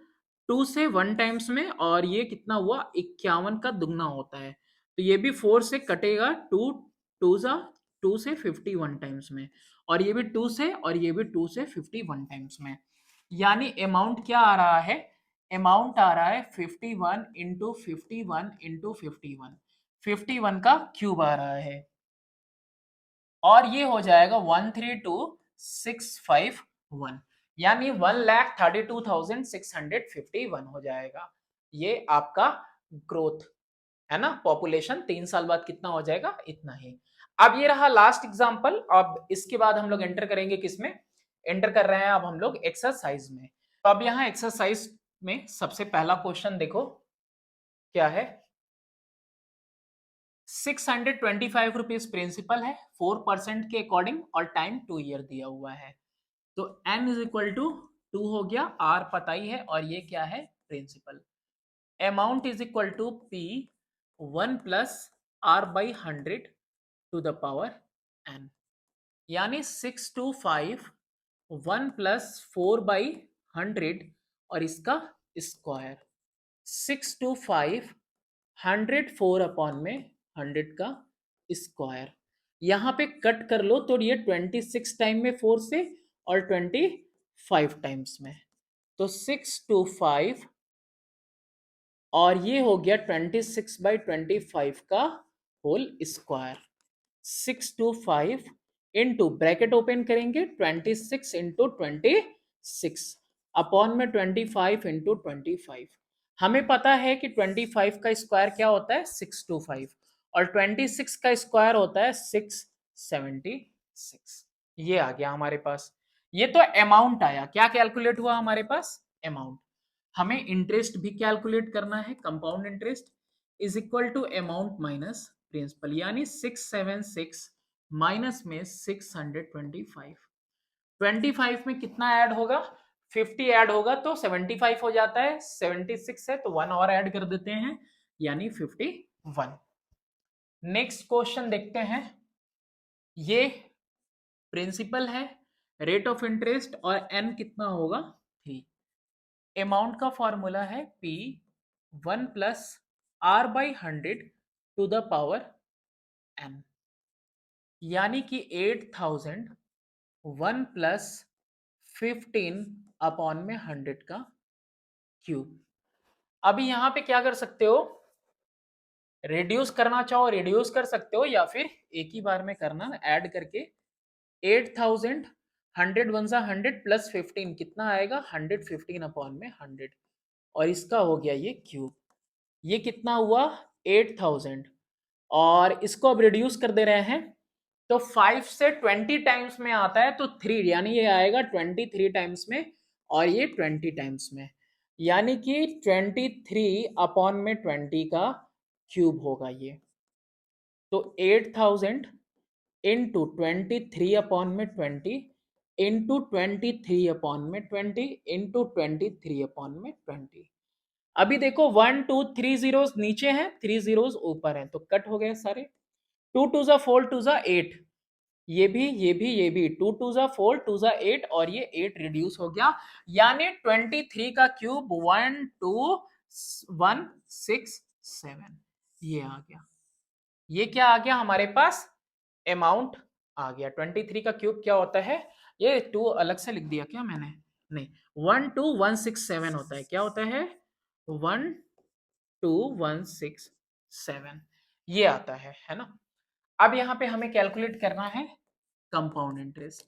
2 से 1 टाइम्स में, और ये कितना हुआ 51 का दुगना होता है, तो ये भी 4 से कटेगा, 2 2 जा 2 से 51 टाइम्स में, और ये भी 2 से, और ये भी 2 से 51 टाइम्स में। यानी अमाउंट क्या आ रहा है, अमाउंट आ रहा है 51 इंटू 51 इंटू 51, 51 का क्यूब आ रहा है, और ये हो जाएगा 132651, यानी 1,32,651 हो जाएगा। ये आपका ग्रोथ है ना, पॉपुलेशन 3 साल बाद कितना हो जाएगा, इतना ही। अब ये रहा लास्ट एग्जांपल। अब इसके बाद हम लोग एंटर करेंगे किसमें, एंटर कर रहे हैं अब हम लोग एक्सरसाइज में। तो अब यहाँ एक्सरसाइज में सबसे पहला क्वेश्चन देखो क्या है। 625 रुपीज प्रिंसिपल है, 4% के अकॉर्डिंग, और टाइम 2 ईयर दिया हुआ है। तो n इज इक्वल टू 2 हो गया, r पता ही है, और ये क्या है principal. Amount is equal to p 1 plus r by 100 to the power n, यानी 625 1 प्लस 4 बाई 100 और इसका स्क्वायर। 625 104 अपॉन में 100 का स्क्वायर। यहाँ पे कट कर लो तो ये 26 टाइम में 4 से, और 25 टाइम्स में, तो 625, और ये हो गया 26/25 का whole square. 625 into bracket open करेंगे 26 इंटू 26 अपॉन में 25 इंटू 25। हमें पता है कि 25 का स्क्वायर क्या होता है 625, और 26 का स्क्वायर होता है 676। ये आ गया हमारे पास। ये तो अमाउंट आया, क्या कैलकुलेट हुआ हमारे पास, अमाउंट। हमें इंटरेस्ट भी कैलकुलेट करना है, compound interest is equal to amount minus principal, यानी 676 माइनस में 625। 25 में कितना ऐड होगा, 50 ऐड होगा तो 75 हो जाता है, 76 है तो 1 और ऐड कर देते हैं, यानी 51। नेक्स्ट क्वेश्चन देखते हैं। ये प्रिंसिपल है, रेट ऑफ इंटरेस्ट, और एन कितना होगा 3। अमाउंट का फॉर्मूला है P 1 plus R by 100 to the power n, यानी कि 8000 1 प्लस 15 अपॉन में 100 का क्यूब। अभी यहां पे क्या कर सकते हो, रिड्यूस करना चाहो रिड्यूस कर सकते हो, या फिर एक ही बार में करना ऐड करके। 8000 100 वन सा 100 प्लस 15 कितना आएगा 115 अपॉन में 100, और इसका हो गया ये क्यूब। ये कितना हुआ 8000, और इसको अब रिड्यूस कर दे रहे हैं, तो 5 से 20 टाइम्स में आता है तो 3, यानी ये आएगा 23 टाइम्स में, और ये 20 टाइम्स में, यानी कि 23 अपॉन में 20 का क्यूब होगा ये। तो 8000 इंटू 23 अपॉन में 20 इंटू 23 अपॉन में 20 इंटू 23 अपॉन में 20। अभी देखो 1 2 3 जीरोस नीचे हैं, 3 जीरोस ऊपर हैं, तो कट हो गए सारे। 2 2 जा 4 2 जा 8, ये भी ये भी ये भी 2 2 जा 4 2 जा 8, और ये 8 रिड्यूस हो गया, यानी 23 का क्यूब 1 2 1 6 7, ये आ गया। ये क्या आ गया हमारे पास, अमाउंट आ गया। 23 का क्यूब क्या होता है, ये 2 अलग से लिख दिया क्या मैंने, नहीं, 12167 होता है, क्या होता है 12167, ये आता है ना। अब यहाँ पे हमें कैलकुलेट करना है compound interest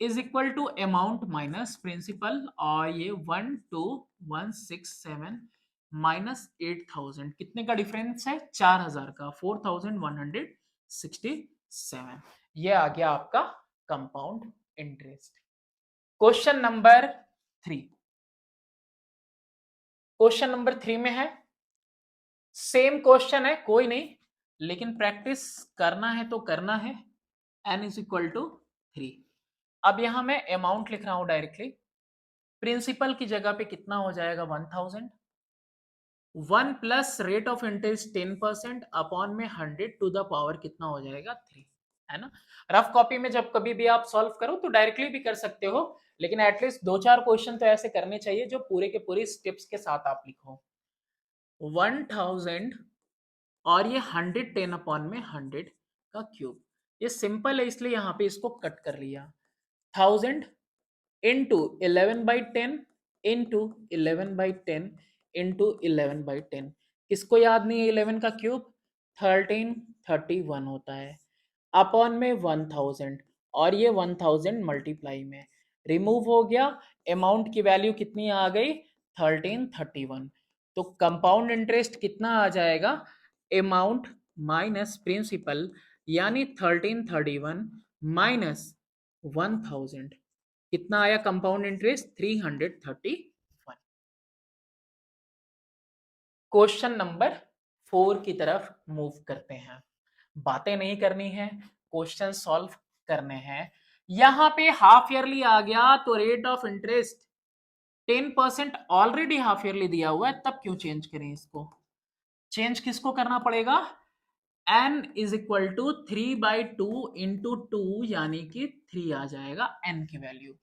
is equal to amount minus principal, और ये 12167 माइनस 8000, कितने का डिफरेंस है 4000 का, 4167, ये आ गया आपका compound interest. Question number 3, question number 3 में है सेम क्वेश्चन है, कोई नहीं, लेकिन प्रैक्टिस करना है तो करना है। n is equal to 3। अब यहां मैं अमाउंट लिख रहा हूं डायरेक्टली, प्रिंसिपल की जगह पे कितना हो जाएगा 1000, 1 plus rate of interest 10% upon में 100 टू द पावर कितना हो जाएगा 3, है ना। रफ कॉपी में जब कभी भी आप सॉल्व करो तो डायरेक्टली भी कर सकते हो, लेकिन एटलीस्ट 2-4 क्वेश्चन तो ऐसे करने चाहिए जो पूरे के पूरे स्टेप्स के साथ आप लिखो। 1000 और ये 110 अपॉन में 100 का क्यूब, ये सिंपल है इसलिए यहां पे इसको कट कर लिया। 1000 इंटू 11/10 इंटू 11/10 इंटू 11/10, किसको याद नहीं है 11 का क्यूब 1331 होता है, अपॉन में 1000 और ये 1000 मल्टीप्लाई में रिमूव हो गया, अमाउंट की वैल्यू कितनी आ गई 1331। तो कंपाउंड इंटरेस्ट कितना आ जाएगा, अमाउंट माइनस प्रिंसिपल, यानी 1331 माइनस 1000, कितना आया कंपाउंड इंटरेस्ट 331। क्वेश्चन नंबर 4 की तरफ मूव करते हैं। बातें नहीं करनी है, क्वेश्चन सॉल्व करने हैं। यहां पे हाफ ईयरली आ गया तो rate of interest 10% already half yearly दिया हुआ है, तब क्यों चेंज करें इसको। चेंज किसको करना पड़ेगा, n is equal to 3/2 into 2, यानी कि 3 आ जाएगा n की value.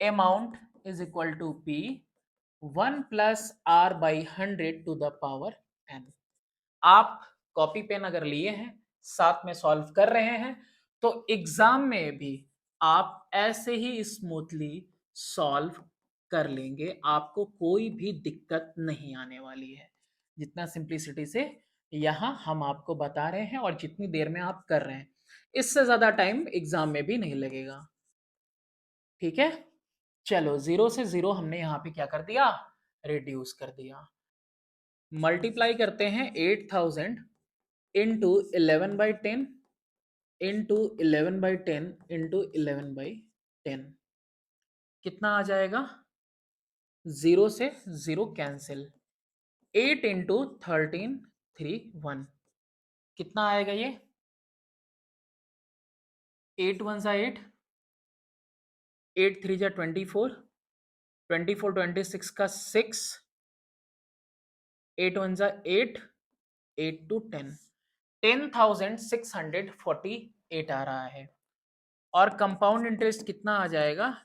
Amount is equal to p 1 plus r by 100 to the power n। आप कॉपी पेन अगर लिए हैं, साथ में सॉल्व कर रहे हैं, तो एग्जाम में भी आप ऐसे ही स्मूथली सॉल्व कर लेंगे, आपको कोई भी दिक्कत नहीं आने वाली है। जितना सिंप्लिसिटी से यहां हम आपको बता रहे हैं और जितनी देर में आप कर रहे हैं, इससे ज्यादा टाइम एग्जाम में भी नहीं लगेगा। ठीक है, चलो 0 से 0 हमने यहां पे क्या कर दिया, रिड्यूस कर दिया। मल्टीप्लाई करते हैं 8000 इंटू 11/10 इंटू 11/10 इंटू 11/10, कितना आ जाएगा, 0 से 0 कैंसिल, 8 इंटू 1331, कितना आएगा ये, 8 1 जा 8, 8 3 जा 24, 24 26 का 6, 8 1 जा 8, 8 to 10, 10,648 आ रहा है। और कंपाउंड इंटरेस्ट कितना आ जाएगा,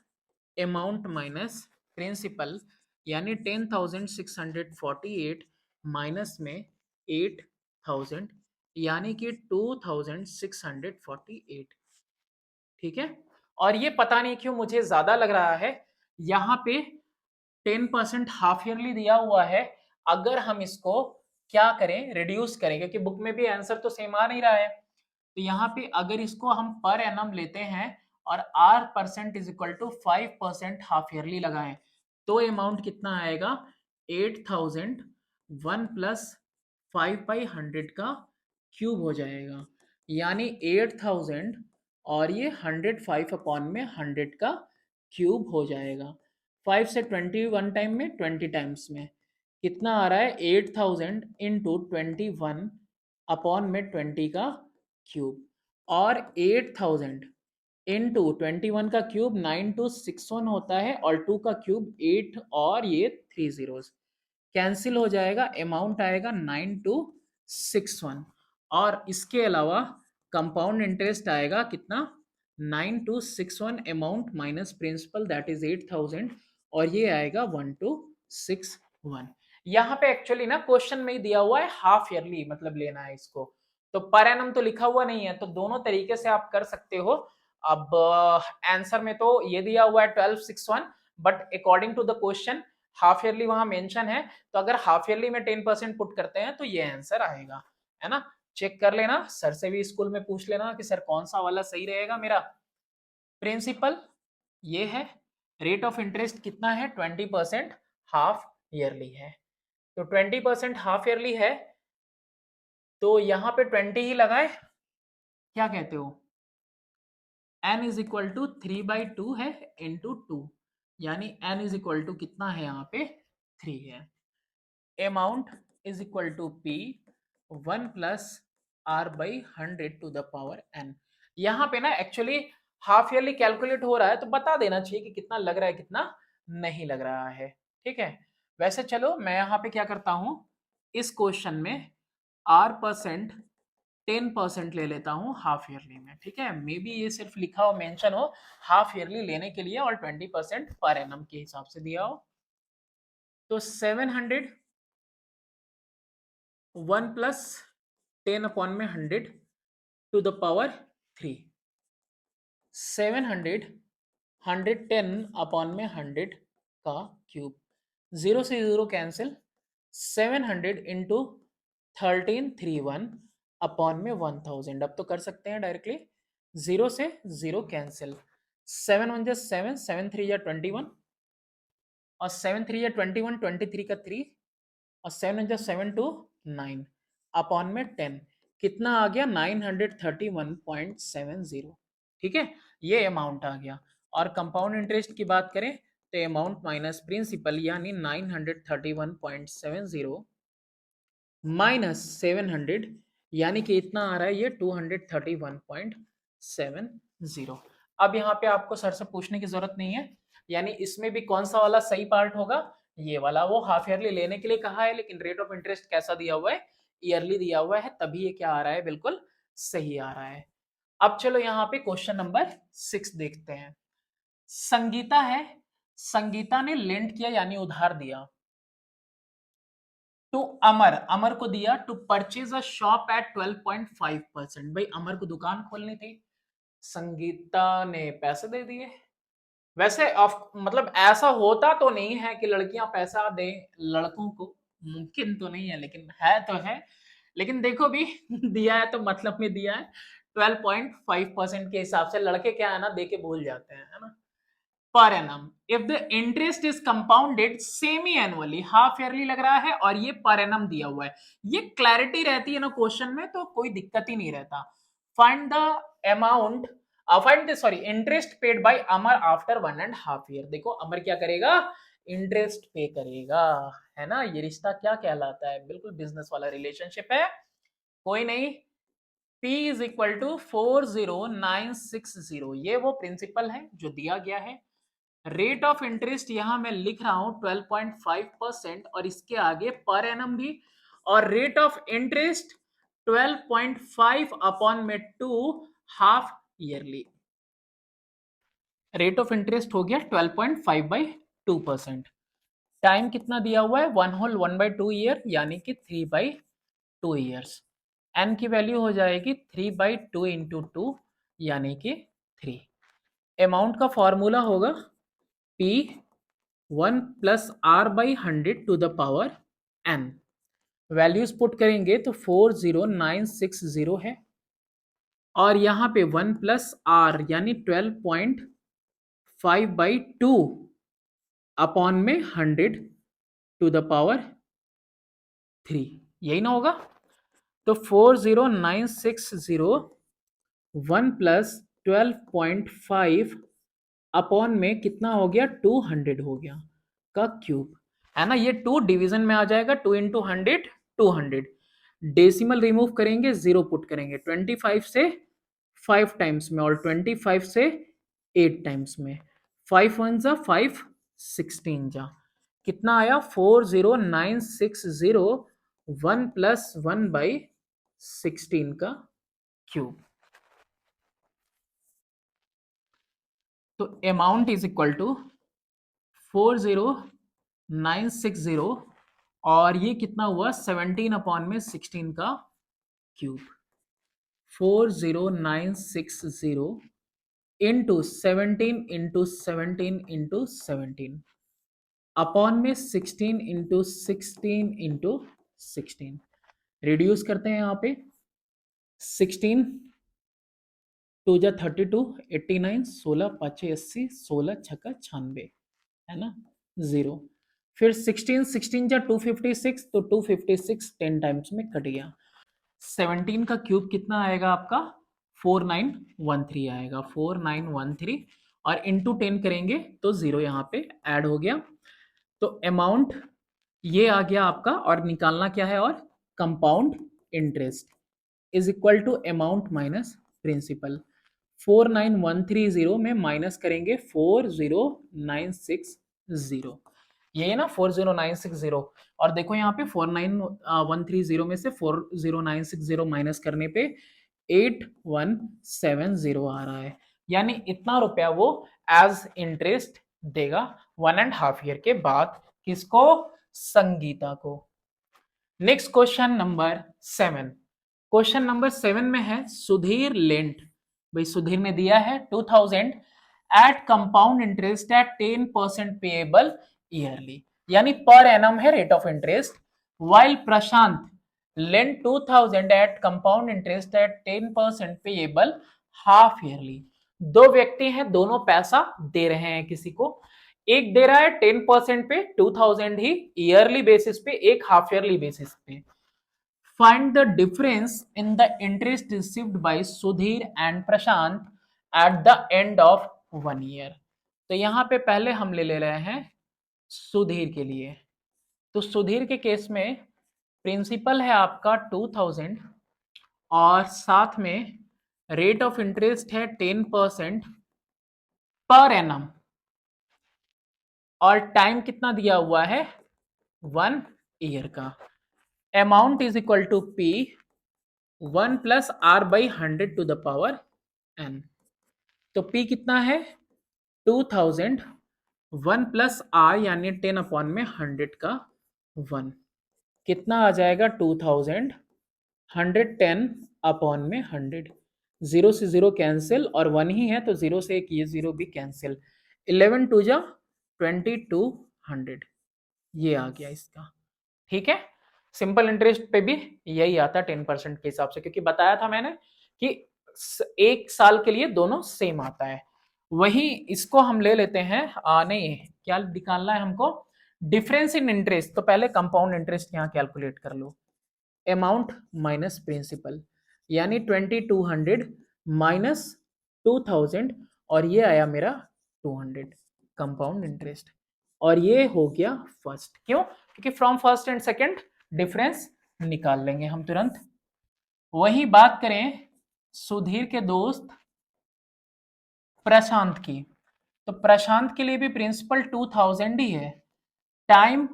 अमाउंट माइनस प्रिंसिपल, यानी 10,648 माइनस में 8,000, यानी कि 2,648। ठीक है, और ये पता नहीं क्यों मुझे ज्यादा लग रहा है, यहाँ पे 10% हाफ ईयरली दिया हुआ है, अगर हम इसको क्या करें रिड्यूस करें, क्योंकि बुक में भी आंसर तो सेम आ नहीं रहा है, तो यहाँ पे अगर इसको हम पर एनम लेते हैं और r percent is equal to 5% half yearly लगाएं, तो अमाउंट कितना आएगा 8000 1 प्लस 5/100 का क्यूब हो जाएगा, यानी 8000 और ये 105 अपॉन में 100 का क्यूब हो जाएगा। 5 से 21 टाइम में 20 टाइम्स में कितना आ रहा है 8000 इंटू 21 अपॉन में 20 का क्यूब, और 8000 इंटू 21 का क्यूब 9261 होता है, और 2 का क्यूब 8 और ये 3 जीरोस कैंसिल हो जाएगा, अमाउंट आएगा 9261। और इसके अलावा कंपाउंड इंटरेस्ट आएगा कितना 9261, amount minus principal that is 8000, और ये आएगा 1261। यहाँ पे एक्चुअली ना क्वेश्चन में ही दिया हुआ है हाफ ईयरली मतलब लेना है इसको, तो पर एनम तो लिखा हुआ नहीं है, तो दोनों तरीके से आप कर सकते हो। अब आंसर में तो ये दिया हुआ है 1261, but according to the question half yearly वहां मेंशन है, तो अगर हाफ ईयरली में 10% पुट करते हैं तो ये आंसर आएगा, है ना। चेक कर लेना, सर से भी स्कूल में पूछ लेना कि सर कौन सा वाला सही रहेगा मेरा। प्रिंसिपल ये है, रेट ऑफ इंटरेस्ट कितना है 20% हाफ ईयरली है, तो 20% हाफ ईयरली है, तो यहाँ पे 20 ही लगाए, क्या कहते हो, n इज इक्वल टू 3/2 है इंटू 2, यानी n इज इक्वल टू कितना है यहाँ पे 3 है। Amount is equal to p 1 plus r by 100 to the power n। यहाँ पे ना एक्चुअली हाफ ईयरली कैलकुलेट हो रहा है तो बता देना चाहिए कि कितना लग रहा है कितना नहीं लग रहा है। ठीक है, वैसे चलो मैं यहाँ पे क्या करता हूँ, इस क्वेश्चन में R% 10% ले लेता हूँ हाफ ईयरली में। ठीक है, मे बी ये सिर्फ लिखा हो, मेंशन हो हाफ ईयरली लेने के लिए और 20% पर एनम के हिसाब से दिया हो। तो 700 1 प्लस 10 अपॉन में 100 टू द पावर 3, 700 110 अपॉन में 100 का क्यूब, 0 से 0 कैंसिल, 700 इंटू 1331 अपॉन में 1000। अब तो कर सकते हैं डायरेक्टली, 0 से 0 कैंसिल, 7 1 जा 7, 7 3 जा 21 और 7 3 जा 21, 23 का 3 और 7 जा 7 2 9 अपॉन में 10, कितना आ गया 931.70। ठीक है, ये अमाउंट आ गया। और कंपाउंड इंटरेस्ट की बात करें तो अमाउंट माइनस प्रिंसिपल यानी 931.70 माइनस 700 यानी कि इतना आ रहा है ये 231.70। अब यहाँ पे आपको सर से पूछने की जरूरत नहीं है, यानी इसमें भी कौन सा वाला सही पार्ट होगा, ये वाला। वो हाफ ईयरली लेने के लिए कहा है, लेकिन रेट ऑफ इंटरेस्ट कैसा दिया हुआ है, ईयरली दिया हुआ है, तभी ये क्या आ रहा है, बिल्कुल सही आ रहा है। अब चलो यहाँ पे क्वेश्चन नंबर 6 देखते हैं। संगीता है, संगीता ने लेंट किया यानी उधार दिया टू अमर, अमर को दिया to purchase a shop at 12.5%। भाई अमर को दुकान खोलनी थी, संगीता ने पैसे दे दिए। वैसे मतलब ऐसा होता तो नहीं है कि लड़कियां पैसा दें लड़कों को, मुमकिन तो नहीं है, लेकिन है तो है। लेकिन देखो भी दिया है तो मतलब में दिया है, 12.5% के हिसाब से। लड़के क्या है ना, दे के भूल जाते हैं, है ना। Per annum, if the interest is compounded semi annually, half yearly लग रहा है और ये पर एनम दिया हुआ है, ये क्लैरिटी रहती है ना क्वेश्चन में, तो कोई दिक्कत ही नहीं रहता। Find the amount, find the sorry interest paid by Amar after 1.5 year. देखो अमर क्या करेगा, इंटरेस्ट पे करेगा, है ना। ये रिश्ता क्या कहलाता है, बिल्कुल बिजनेस वाला रिलेशनशिप है, कोई नहीं। P इज इक्वल टू 40960, ये वो प्रिंसिपल है जो दिया गया है। रेट ऑफ इंटरेस्ट यहां मैं लिख रहा हूं 12.5% और इसके आगे पर एनम भी, और रेट ऑफ इंटरेस्ट 12.5 अपॉन में 2 half yearly. Rate of interest हो गया 12.5/2%। टाइम कितना दिया हुआ है, 1/2 ईयर यानी कि 3/2 ईयर्स। एन की वैल्यू हो जाएगी 3/2 इंटू 2 यानी कि 3। अमाउंट का फॉर्मूला होगा P 1 plus R/100 to the power n। Values put करेंगे तो 40960 है, और यहां पे 1 प्लस R यानी 12.5/2 अपॉन में 100 टू द पावर 3, यही ना होगा। तो 40960 1 प्लस 12.5 अपॉन में कितना हो गया, 200 हो गया का क्यूब, है ना। ये 2 डिवीजन में आ जाएगा, 2 इंटू 100 200। डेसिमल रिमूव करेंगे, 0 पुट करेंगे, 25 से 5 टाइम्स में और 25 से 8 टाइम्स में, 5 1 जा 5 16 जा, कितना आया 40960 1 प्लस 1/16 का क्यूब। तो अमाउंट इज इक्वल टू 40960 और ये कितना हुआ 17 अपॉन में 16 का cube. 40960 into 17 into 17 into 17 upon में 16 इंटू 16 इंटू 16। रिड्यूस करते हैं यहाँ पे, 16 2 जा 32, 89, 16 5 80, 16 छक्का 96, है ना, 0। फिर 16 16 जा 256, तो 256 10 टाइम्स में कट गया। 17 का क्यूब कितना आएगा आपका, 4913 आएगा, 4913, और इंटू 10 करेंगे तो 0 यहाँ पे ऐड हो गया। तो अमाउंट ये आ गया आपका, और निकालना क्या है, और compound interest is equal to amount minus principal. 49130 में माइनस करेंगे 4096 जीरो, ये है ना 40960। और देखो यहाँ पे 49130 में से 40960 माइनस करने पे 8170 आ रहा है, यानी इतना रुपया वो एज इंटरेस्ट देगा 1.5 ईयर के बाद। किसको? संगीता को। Next question number 7। Question number 7 में है सुधीर लेंट, भाई सुधीर ने दिया है 2000 at compound interest at 10% payable yearly, यानी पर एनम है rate of interest. While Prashant lent 2000 at compound interest at 10% payable half yearly. दो व्यक्ति हैं, दोनों पैसा दे रहे हैं किसी को, एक दे रहा है 10% पे 2000 ही ईयरली बेसिस पे, एक हाफ ईयरली बेसिस पे। Find the difference in the interest received by Sudhir and Prashant eight the end of 1 year. तो यहां पे पहले हम ले रहे हैं सुधीर के लिए। तो सुधीर के केस में प्रिंसिपल है आपका 2000 और साथ में रेट ऑफ इंटरेस्ट है 10% पर एनम, और टाइम कितना दिया हुआ है? 1 ईयर का। Amount is equal to P 1 plus R by 100 to the power N। तो P कितना है? 2000, 1 प्लस R यानी 10 अपॉन में 100 का 1, कितना आ जाएगा? 2000, 110 अपॉन में 100, 0 से 0 कैंसिल और 1 ही है तो 0 से एक ये 0 भी कैंसिल, 11 टू जा 2200, ये आ गया इसका। ठीक है, सिंपल इंटरेस्ट पे भी यही आता है 10% के हिसाब से, क्योंकि बताया था मैंने कि एक साल के लिए दोनों सेम आता है। वही इसको हम ले लेते हैं, नहीं क्या निकालना है हमको? Difference in interest. तो पहले कंपाउंड इंटरेस्ट यहाँ कैलकुलेट कर लो, अमाउंट माइनस प्रिंसिपल, यानी 2200 माइनस 2000, और ये आया मेरा 200 कंपाउंड इंटरेस्ट, और ये हो गया फर्स्ट। क्यों? क्योंकि from first and second difference निकाल लेंगे हम तुरंत। वही बात करें सुधीर के दोस्त प्रशांत की, तो प्रशांत के लिए भी प्रिंसिपल 2000 ही है, टाइम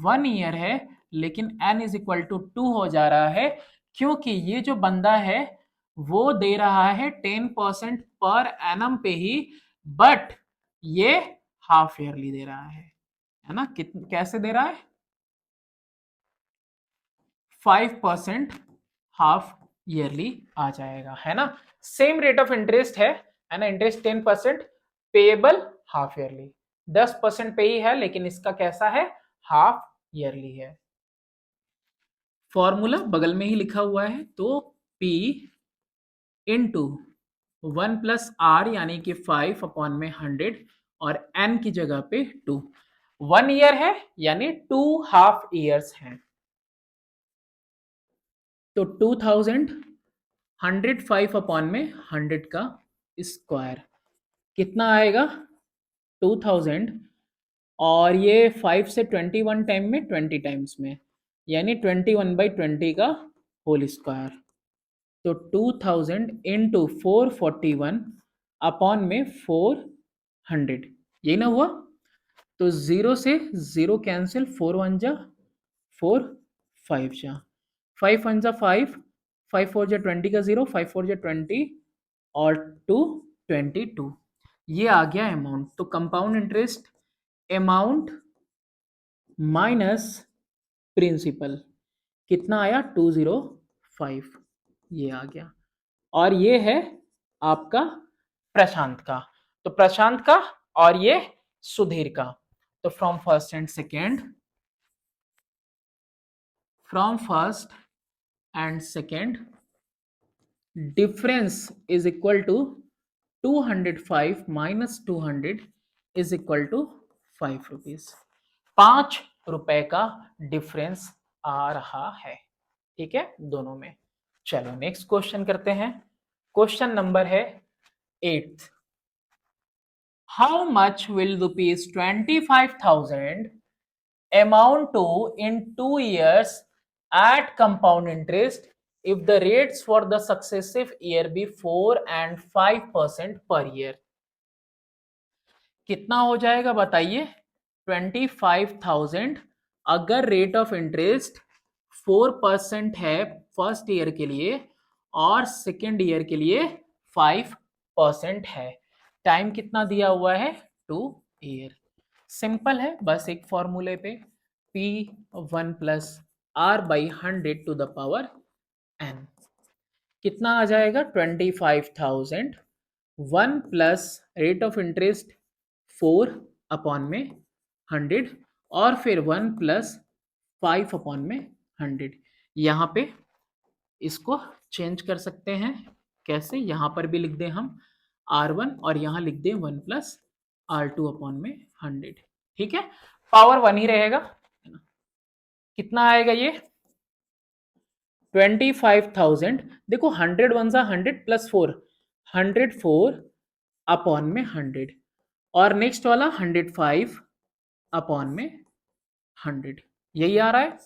1 ईयर है, लेकिन n इज इक्वल टू 2 हो जा रहा है, क्योंकि ये जो बंदा है वो दे रहा है 10% पर एनम पे ही, बट ये हाफ ईयरली दे रहा है ना? कैसे दे रहा है? 5% हाफ ईयरली आ जाएगा, है ना? सेम रेट ऑफ इंटरेस्ट है ना? इंटरेस्ट 10%, पेएबल हाफ ईयरली, 10% पे ही है, लेकिन इसका कैसा है? हाफ ईयरली है। फॉर्मूला बगल में ही लिखा हुआ है, तो P इंटू 1 प्लस R यानी कि 5 अपॉन में 100, और N की जगह पे 2, 1 ईयर है यानी 2 हाफ ईयर्स हैं। तो 2000, 105 अपॉन में 100 का स्क्वायर कितना आएगा? 2000, और ये 5 से 21 टाइम में 20 टाइम्स में, यानी 21/20 का होल स्क्वायर। तो 2000 इंटू 441 अपॉन में 400, यही ना हुआ? तो 0 से 0 कैंसिल, 4 1 जा 4, 5 जा 5 1 जा 5, 5 4 जा 20 का 0, 5 4 जा 20, और 2 22, ये आ गया अमाउंट। तो compound interest amount minus principal कितना आया? 205, ये आ गया। और ये है आपका प्रशांत का, तो प्रशांत का और ये सुधीर का। तो from first and second difference is equal to 205 minus 200 is equal to 5 rupees, 5 रुपए का डिफरेंस आ रहा है। ठीक है, दोनों में। चलो नेक्स्ट क्वेश्चन करते हैं। क्वेश्चन नंबर है 8th। How much will rupees 25,000 amount to in 2 years at compound interest if the rates for the successive year be 4 and 5% per year? कितना हो जाएगा बताइए? 25,000 अगर रेट ऑफ इंटरेस्ट 4% है फर्स्ट ईयर के लिए और सेकेंड ईयर के लिए 5% है। टाइम कितना दिया हुआ है? 2 ईयर। सिंपल है, बस एक फॉर्मूले पे P1 plus R by 100 to the power n कितना आ जाएगा? 25,000 1 plus rate of interest 4 upon में 100 और फिर 1 प्लस 5 अपॉन में 100। यहाँ पे इसको चेंज कर सकते हैं। कैसे? यहाँ पर भी लिख दें हम R1 और यहाँ लिख दें 1 प्लस R2 अपॉन में 100। ठीक है, पावर 1 ही रहेगा। कितना आएगा ये? 25,000। देखो 100 वन सा 100 प्लस 4 104 अपॉन में 100 और नेक्स्ट वाला 105 अपॉन में 100। यही आ रहा है।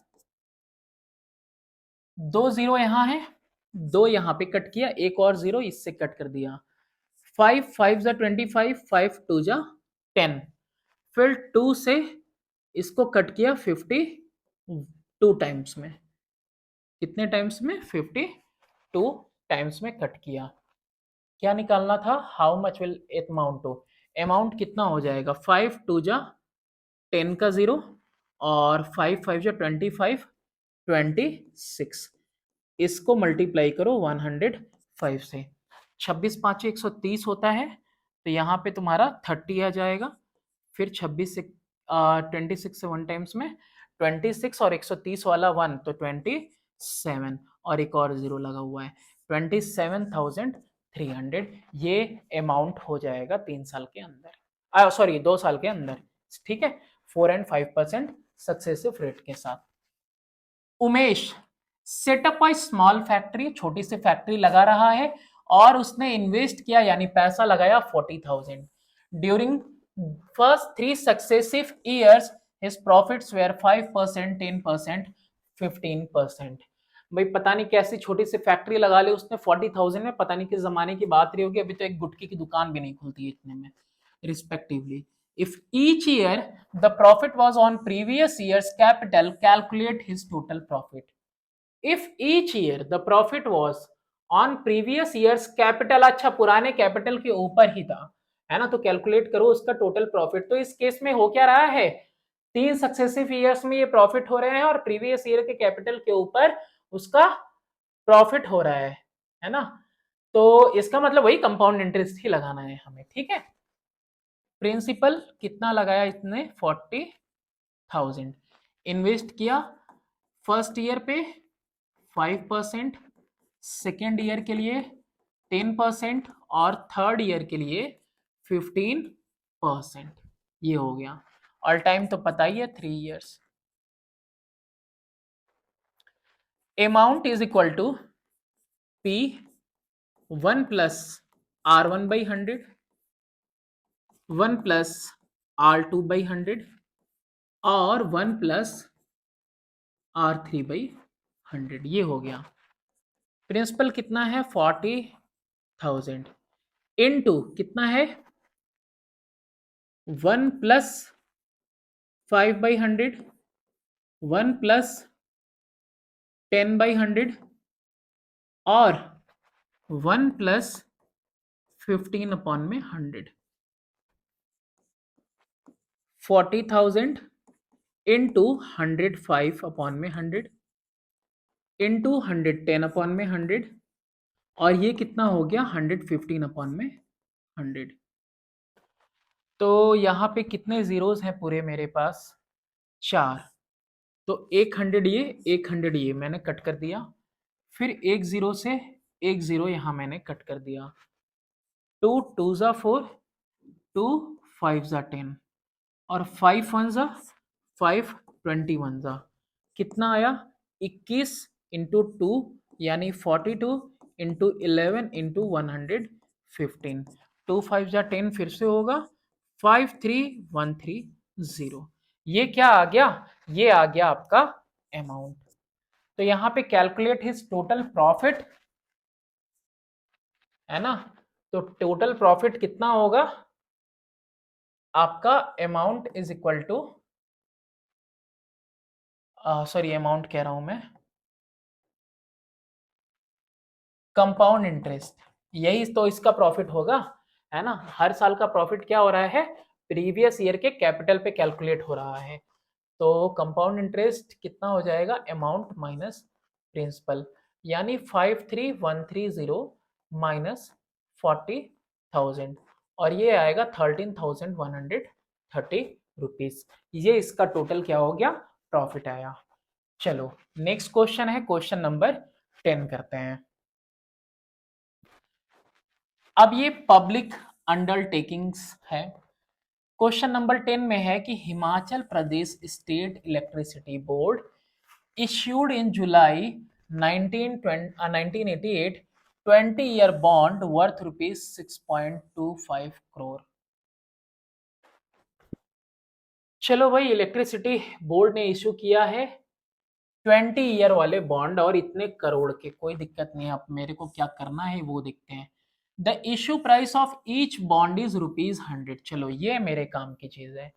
2 जीरो यहाँ है, 2 यहाँ पे कट किया, एक और जीरो इससे कट कर दिया। 5 5 जा 25, 5 2 जा 10, फिर 2 से इसको कट किया 52 टाइम्स में। कितने टाइम्स में? 52 टाइम्स में कट किया। क्या निकालना था? How much will it amount to? Amount कितना हो जाएगा? 5 2 जा 10 का 0 और 5 5 जा 25 26। इसको मल्टीप्लाई करो 105 से। 26 5 130 होता है, तो यहाँ पे तुम्हारा 30 आ जाएगा। फिर 26 से 26 से 1 टाइम्स में 26 और 130 वाला 1 तो 27 और एक और जीरो लगा हुआ है 27,300। ये अमाउंट हो जाएगा 3 साल के अंदर, सॉरी 2 साल के अंदर। ठीक है, 4 and 5% सक्सेसिव रेट के साथ। Umesh setup a small factory, छोटी सी फैक्ट्री लगा रहा है और उसने इन्वेस्ट किया यानी पैसा लगाया 40,000। During first 3 successive years his profits were 5%, 10%, 15%। भाई पता नहीं कैसी छोटी सी फैक्ट्री लगा ली उसने 40,000 में, पता नहीं किस जमाने की बात रही होगी, अभी तो एक गुटकी की दुकान भी नहीं खुलती है इतने में respectively. If each year the profit was on previous year's capital, calculate his total profit. If each year the profit was on previous year's capital, अच्छा पुराने कैपिटल के ऊपर ही था, है ना, तो कैलकुलेट करो उसका टोटल प्रॉफिट। तो इस केस में हो क्या रहा है? 3 सक्सेसिव ईयर्स में ये प्रॉफिट हो रहे हैं और प्रीवियस ईयर के कैपिटल के ऊपर उसका प्रॉफिट हो रहा है ना। तो इसका मतलब वही कंपाउंड इंटरेस्ट ही लगाना है हमें। ठीक है, प्रिंसिपल कितना लगाया इसने? 40,000। इन्वेस्ट किया फर्स्ट ईयर पे 5%, सेकेंड ईयर के लिए 10% और थर्ड ईयर के लिए 15%। ये हो गया। और टाइम तो पता ही है 3 years. Amount is equal to P1 plus R1 by 100, 1 plus R2 by 100 और 1 प्लस R3 बाई 100। ये हो गया। प्रिंसिपल कितना है? 40,000 इनटू कितना है? 1 प्लस 5 बाई 100, 1 प्लस 10 बाई 100 और 1 प्लस 15 अपॉन में 100। 40,000 इंटू 105 अपॉन में 100 इंटू 110 अपॉन में 100 और ये कितना हो गया? 115 अपॉन में 100। तो यहाँ पे कितने जीरोस हैं पूरे मेरे पास? 4। तो 100 ये 100 ये मैंने कट कर दिया, फिर एक जीरो से एक जीरो यहाँ मैंने कट कर दिया। 2 2 जा 4, 2 5 जा 10 और 5 1 जा 5 21 जा कितना आया? 21 इंटू 2 यानी 42 इंटू 11 इंटू 115। 2 5 जा 10 फिर से होगा 53130। ये क्या आ गया? ये आ गया आपका अमाउंट। तो यहाँ पे कैलकुलेट हिज टोटल प्रॉफिट, है ना। तो टोटल प्रॉफिट कितना होगा? आपका amount is equal to, sorry amount कह रहा हूं मैं, कंपाउंड इंटरेस्ट, यही तो इसका प्रॉफिट होगा, है ना। हर साल का प्रॉफिट क्या हो रहा है, प्रीवियस ईयर के कैपिटल पे कैलकुलेट हो रहा है। तो कंपाउंड इंटरेस्ट कितना हो जाएगा, अमाउंट माइनस प्रिंसिपल, यानी 53,130 माइनस 40,000, और ये आएगा 13,130 रुपीज। ये इसका टोटल क्या हो गया, प्रॉफिट आया। चलो नेक्स्ट क्वेश्चन है, क्वेश्चन नंबर 10 करते हैं। अब ये पब्लिक अंडरटेकिंग्स है। क्वेश्चन नंबर 10 में है कि Himachal Pradesh state electricity board issued in July 1988 20-year bond worth rupees 6.25 crore। चलो भाई, इलेक्ट्रिसिटी बोर्ड ने इशू किया है 20 ईयर वाले बॉन्ड और इतने करोड़ के, कोई दिक्कत नहीं है, अब मेरे को क्या करना है वो देखते हैं। The issue price of each bond is ₹100। चलो ये मेरे काम की चीज है।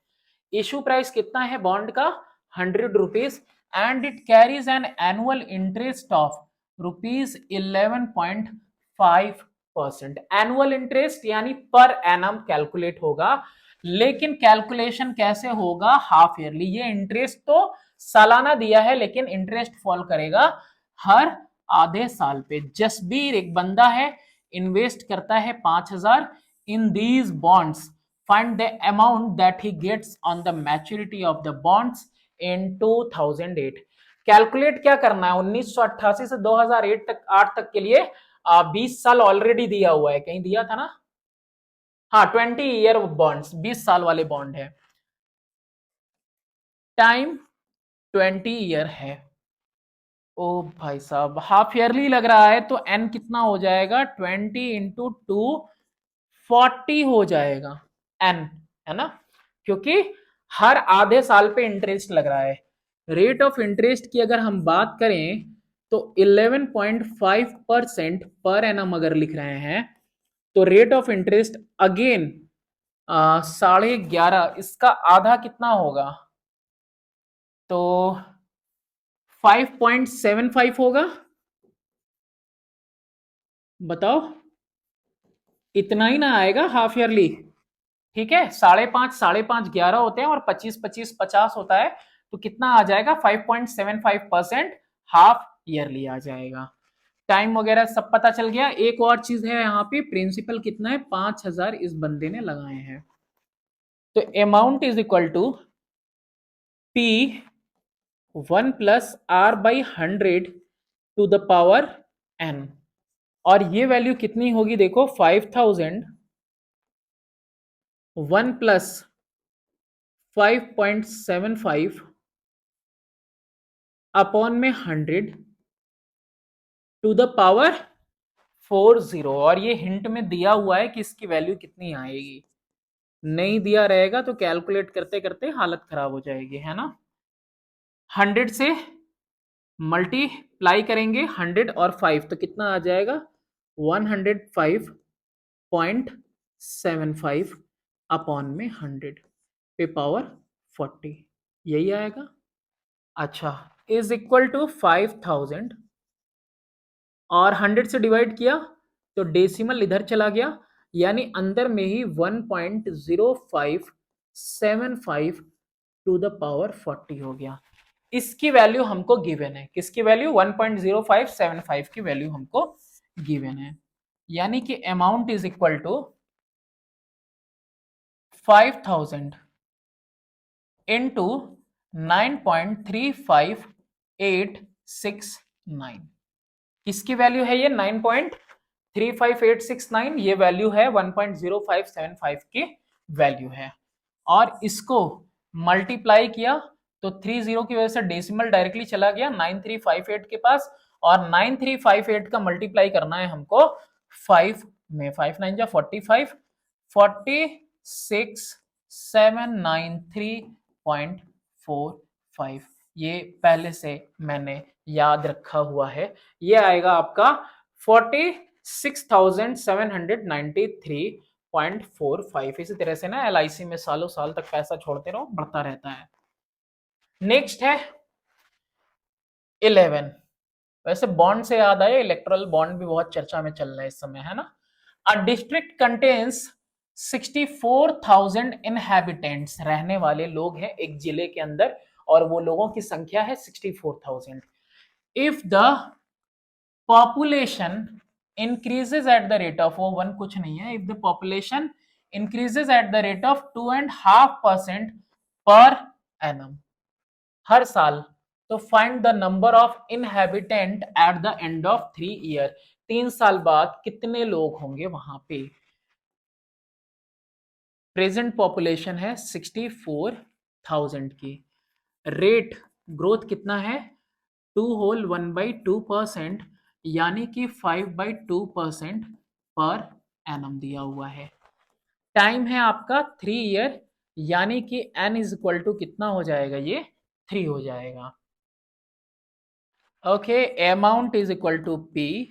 इशू प्राइस कितना है बॉन्ड का, 100 rupees, and it carries an annual interest of ₹11.5%। Annual interest यानी पर एनम कैलकुलेट होगा, लेकिन कैलकुलेशन कैसे होगा, हाफ ईयरली। ये इंटरेस्ट तो सालाना दिया है, लेकिन इंटरेस्ट फॉल करेगा हर आधे साल पे। जसबीर एक बंदा है, इन्वेस्ट करता है 5,000 in these bonds, find the amount that he gets on the maturity of the bonds in 2008। Calculate क्या करना है, 1988 से 2008 तक, 8 तक के लिए 20 साल ऑलरेडी दिया हुआ है, कहीं दिया था ना, हाँ 20 ईयर बॉन्ड्स, 20 साल वाले बॉन्ड है, टाइम 20 ईयर है। ओ भाई साहब, हाफ ईयरली लग रहा है, तो एन कितना हो जाएगा, 20 इंटू 2 40 हो जाएगा एन, है ना, क्योंकि हर आधे साल पे इंटरेस्ट लग रहा है। रेट ऑफ इंटरेस्ट की अगर हम बात करें तो 11.5% पर एनम अगर लिख रहे हैं, तो रेट ऑफ इंटरेस्ट अगेन 11.5, इसका आधा कितना होगा, तो 5.75 होगा। बताओ, इतना ही ना आएगा हाफ ईयरली, ठीक है, 5.5 5.5 11 होते हैं, और 25 25 50 होता है, तो कितना आ जाएगा, 5.75% हाफ ईयरली आ जाएगा। टाइम वगैरह सब पता चल गया। एक और चीज है यहाँ पे, प्रिंसिपल कितना है, 5,000 इस बंदे ने लगाए हैं, तो amount is equal to P 1+R/100 to the power n, और ये वैल्यू कितनी होगी, देखो 5,000 1 प्लस 5.75 अपॉन में 100 टू द पावर 40, और ये हिंट में दिया हुआ है कि इसकी वैल्यू कितनी आएगी। नहीं दिया रहेगा तो कैलकुलेट करते करते हालत खराब हो जाएगी, है ना। 100 से मल्टीप्लाई करेंगे 100 और 5, तो कितना आ जाएगा, 105.75 अपॉन में 100 पे पावर 40, यही आएगा। अच्छा, इज इक्वल टू 5,000, और 100 से डिवाइड किया तो डेसिमल इधर चला गया, यानी अंदर में ही 1.0575 टू द पावर 40 हो गया। इसकी वैल्यू हमको गिवन है, किसकी वैल्यू, 1.0575 की वैल्यू हमको गिवन है, यानी कि amount is equal to 5,000 into 9.35869, किसकी वैल्यू है ये, 9.35869, ये वैल्यू है 1.0575 की वैल्यू है। और इसको मल्टीप्लाई किया तो 30 की वजह से डेसिमल डायरेक्टली चला गया 9358 के पास, और 9358 का मल्टीप्लाई करना है हमको 5 में, 5 9 जा 45, 46,793.45, ये पहले से मैंने याद रखा हुआ है। ये आएगा आपका 46,793 0.45। इसी तरह से ना LIC में सालों साल तक पैसा छोड़ते रहो, बढ़ता रहता है। नेक्स्ट है 11। वैसे बॉन्ड से याद आया, इलेक्ट्रल बॉन्ड भी बहुत चर्चा में चल रहा है इस समय, है ना। अ डिस्ट्रिक्ट कंटेन्स 64,000 इनहैबिटेंट्स, रहने वाले लोग हैं एक जिले के अंदर, और वो लोगों की संख्या है 64,000। If the population increases at the rate of, वो वन कुछ नहीं है, if the population increases at the rate of 2.5% per annum, हर साल, तो find the number of inhabitant at the end of 3 year, 3 साल बाद कितने लोग होंगे वहां पे। प्रेजेंट पॉपुलेशन है 64,000 की, रेट ग्रोथ कितना है 2 होल 1/2%, यानी कि 5/2% पर एनम दिया हुआ है। टाइम है आपका 3 ईयर, यानी कि एन इज इक्वल टू कितना हो जाएगा, ये 3 हो जाएगा। Okay, amount is equal to P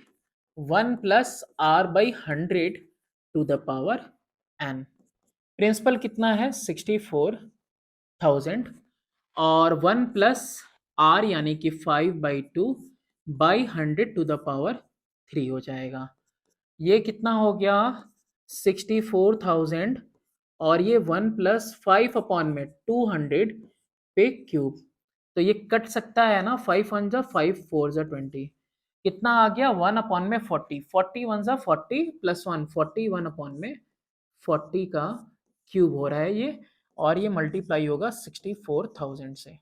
1+R/100 to the power n। Principal कितना है 64,000, और 1+R यानी कि 5/2/100 टू द पावर 3 हो जाएगा। ये कितना हो गया 64,000, और ये 1+5/200 पे क्यूब, तो ये कट सकता है ना, 5 1 जा 5 4 जा 20, कितना आ गया 1/40, 40 1 जा 40 + 1 41/40 का क्यूब हो रहा है ये, और ये मल्टीप्लाई होगा 64,000 से।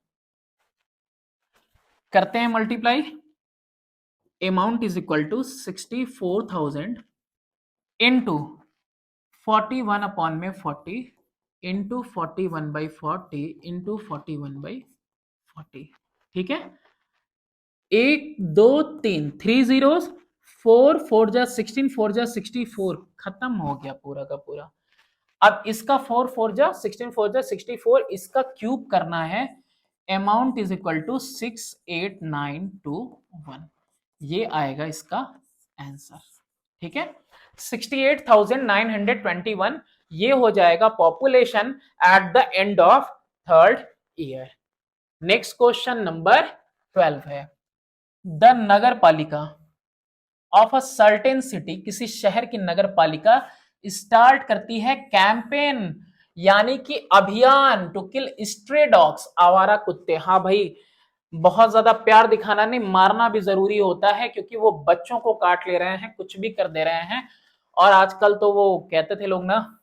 करते हैं multiply. Amount is equal to 64,000 into 41/40 into 41/40 into 41/40। ठीक है, 1 2 3, 3 zeros, 4 4 जा 16, 4 जा 64, खत्म हो गया पूरा का पूरा। अब इसका 4 4 जा 16, 4 जा 64, इसका क्यूब करना है। अमाउंट इज इक्वल टू 68921, ये आएगा इसका आंसर। ठीक है, 68,921 ये हो जाएगा population at the end of 3rd year. Next question number 12 है, द नगर पालिका ऑफ अ सर्टेन सिटी, किसी शहर की नगर पालिका स्टार्ट करती है कैंपेन, यानी कि अभियान, टू किल स्ट्रे डॉग्स, आवारा कुत्ते। हाँ भाई, बहुत ज्यादा प्यार दिखाना नहीं, मारना भी जरूरी होता है, क्योंकि वो बच्चों को काट ले रहे हैं, कुछ भी कर दे रहे हैं। और आजकल तो वो कहते थे लोग ना,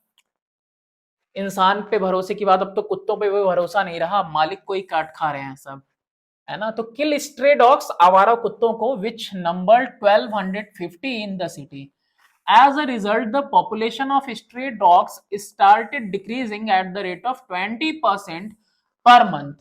इंसान पे भरोसे की बात, अब तो कुत्तों पे भी भरोसा नहीं रहा, मालिक को ही काट खा रहे हैं सब, है ना। तो किल स्ट्रे डॉग्स, आवारा कुत्तों को, which number 1250 in the city. As a result, the population of stray dogs started decreasing at the rate of 20% per month.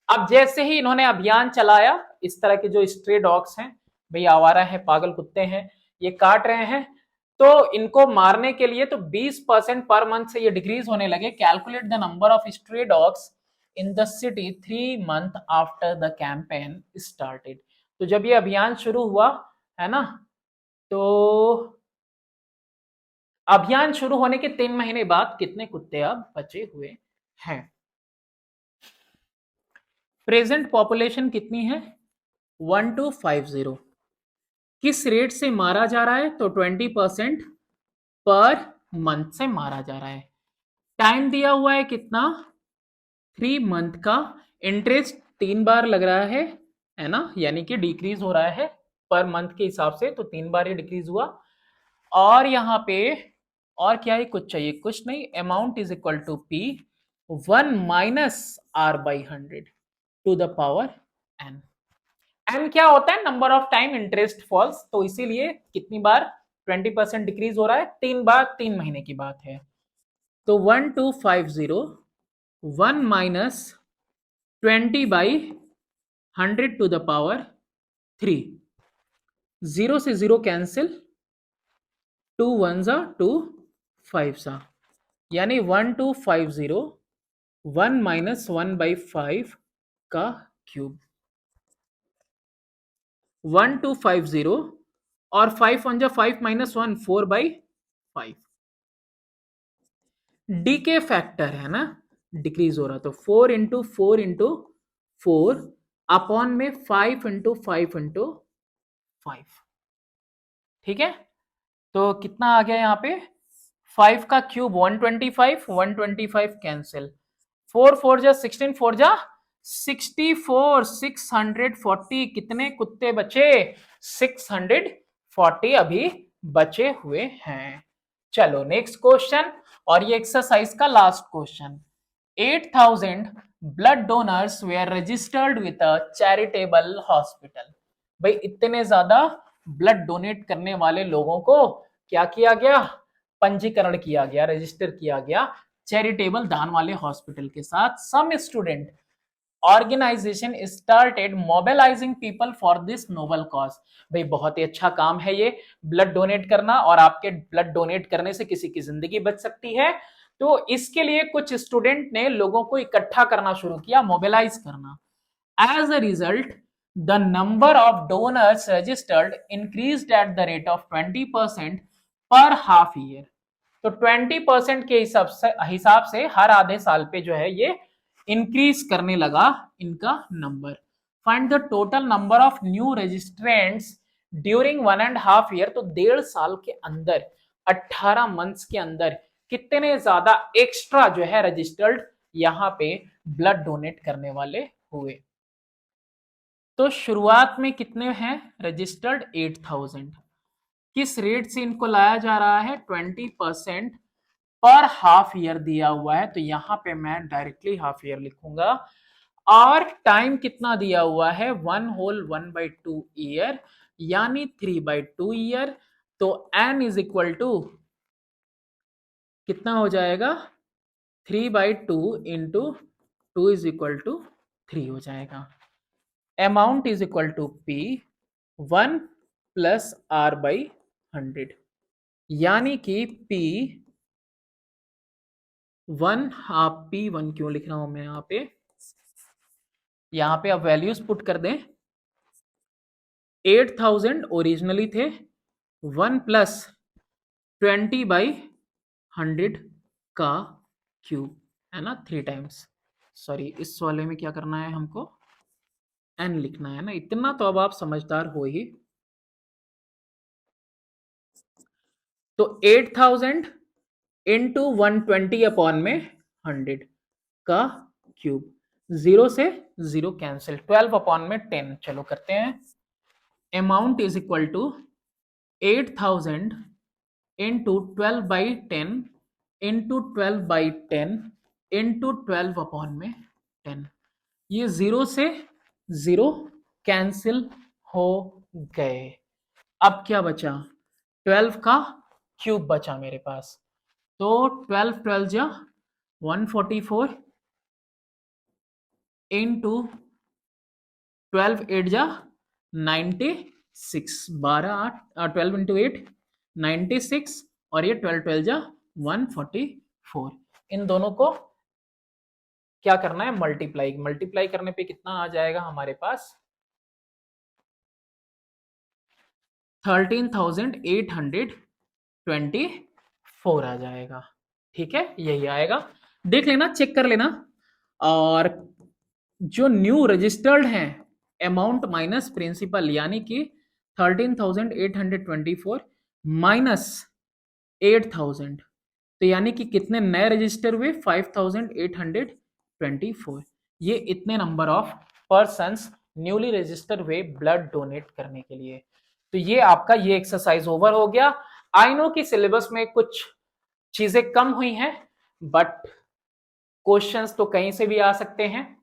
अब जैसे ही इन्होंने अभियान चलाया, इस तरह के जो स्ट्रे डॉग्स हैं, भाई आवारा है, पागल कुत्ते हैं, ये काट रहे हैं, तो इनको मारने के लिए तो 20% पर मंथ से ये डिक्रीज होने लगे। Calculate the number of stray dogs in the city 3 months after the campaign started. तो जब ये अभियान शुरू हुआ, है ना, तो अभियान शुरू होने के 3 महीने बाद कितने कुत्ते अब बचे हुए हैं। प्रेजेंट पॉपुलेशन कितनी है 1250। किस रेट से मारा जा रहा है, तो 20% पर मंथ से मारा जा रहा है। टाइम दिया हुआ है कितना 3 मंथ का। इंटरेस्ट 3 बार लग रहा है ना, यानी कि डिक्रीज हो रहा है पर मंथ के हिसाब से, तो 3 बार ये डिक्रीज हुआ। और यहाँ पे और क्या ही कुछ चाहिए, कुछ नहीं। Amount is equal to P 1 - R/100 to the power n। n क्या होता है, number of time interest falls, तो इसीलिए कितनी बार 20% डिक्रीज हो रहा है, 3 बार, 3 महीने की बात है। तो 1250 1 - 20/100 टू द पावर 3, 0 से 0 कैंसिल, 2 1 जा 2 5 सा, यानी 1250 1 - 1/5 का क्यूब, 1250, और 5 1 जा 5 - 1 4/5, डीके फैक्टर है ना, डिक्रीज हो रहा, तो 4 अपॉन में 5 ठीक है। तो कितना आ गया यहाँ पे, 5 का क्यूब 125, 125 कैंसिल, 4 4 जा 16, 4 जा 64, 640 कितने कुत्ते बचे, 640 अभी बचे हुए हैं। चलो नेक्स्ट क्वेश्चन, और ये एक्सरसाइज का last question. 8,000 blood donors were registered with a charitable hospital. भाई इतने ज्यादा ब्लड डोनेट करने वाले लोगों को क्या किया गया, पंजीकरण किया गया, रजिस्टर किया गया चैरिटेबल दान वाले हॉस्पिटल के साथ। Some student organisation started mobilising people for this noble cause. भाई बहुत ही अच्छा काम है ये, ब्लड डोनेट करना, और आपके ब्लड डोनेट करने से किसी की जिंदगी बच सकती है। तो इसके लिए कुछ स्टूडेंट ने लोगों को इकट्ठा करना शुरू किया, मोबिलाइज करना। As a result the number of donors registered increased at the rate of 20% per half year. तो 20% के हिसाब से हर आधे साल पे जो है ये इंक्रीज करने लगा इनका नंबर। Find the total number of new registrants during 1.5 year. तो 1.5 साल के अंदर, 18 मंथ्स के अंदर कितने ज्यादा एक्स्ट्रा जो है रजिस्टर्ड यहाँ पे ब्लड डोनेट करने वाले हुए। तो शुरुआत में कितने हैं रजिस्टर्ड, 8,000। किस रेट से इनको लाया जा रहा है, 20% पर हाफ ईयर दिया हुआ है, तो यहां पे मैं डायरेक्टली हाफ ईयर लिखूंगा। और टाइम कितना दिया हुआ है, 1/2 ईयर, यानी 3/2 ईयर। तो n इज इक्वल टू कितना हो जाएगा, 3/2 इंटू 2 इज इक्वल टू 3 हो जाएगा। Amount is equal to P 1 plus R/100, यानी कि P1, आप P1 क्यों लिख रहा हूं मैं यहाँ पे अब वैल्यूज पुट कर दें। 8,000 ओरिजिनली थे, 1 प्लस 20/100 का क्यूब है ना, 3 टाइम्स। सॉरी, इस वाले में क्या करना है हमको, n लिखना है ना, इतना तो अब आप समझदार हो ही। तो 8,000 इंटू 120 अपॉन में 100 का क्यूब, 0 से 0 कैंसिल, 12 अपॉन में 10। चलो करते हैं। Amount is equal to 8,000 into 12/10 into 12/10 into 12 upon में 10। ये 0 से 0 कैंसिल हो गए। अब क्या बचा, 12 का क्यूब बचा मेरे पास। तो 12 12 जा 144 इंटू 12 8 जा 96, 12 8 12 इंटू 8 96, और ये 12 12 जा 144। इन दोनों को क्या करना है, मल्टीप्लाई। मल्टीप्लाई करने पे कितना आ जाएगा हमारे पास, 13,824 आ जाएगा। ठीक है, यही आएगा, देख लेना, चेक कर लेना। और जो न्यू रजिस्टर्ड हैं, अमाउंट माइनस प्रिंसिपल, यानी कि 13,824 माइनस 8,000, तो यानी कि कितने नए रजिस्टर हुए, 5,824। ये इतने number of persons newly register हुए ब्लड डोनेट करने के लिए। तो ये आपका ये एक्सरसाइज ओवर हो गया। आई नो कि सिलेबस में कुछ चीजें कम हुई हैं, बट क्वेश्चंस तो कहीं से भी आ सकते हैं,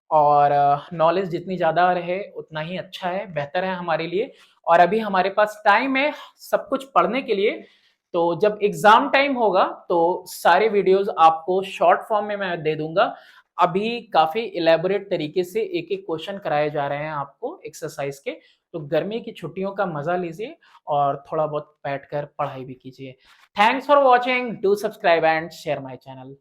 और नॉलेज जितनी ज़्यादा रहे उतना ही अच्छा है, बेहतर है हमारे लिए। और अभी हमारे पास टाइम है सब कुछ पढ़ने के लिए। तो जब एग्जाम टाइम होगा तो सारे वीडियोस आपको शॉर्ट फॉर्म में मैं दे दूंगा। अभी काफी इलेबोरेट तरीके से एक एक क्वेश्चन कराए जा रहे हैं आपको एक्सरसाइज के। तो गर्मी की छुट्टियों का मजा लीजिए और थोड़ा बहुत बैठकर पढ़ाई भी कीजिए। Thanks for watching, do subscribe and share my channel.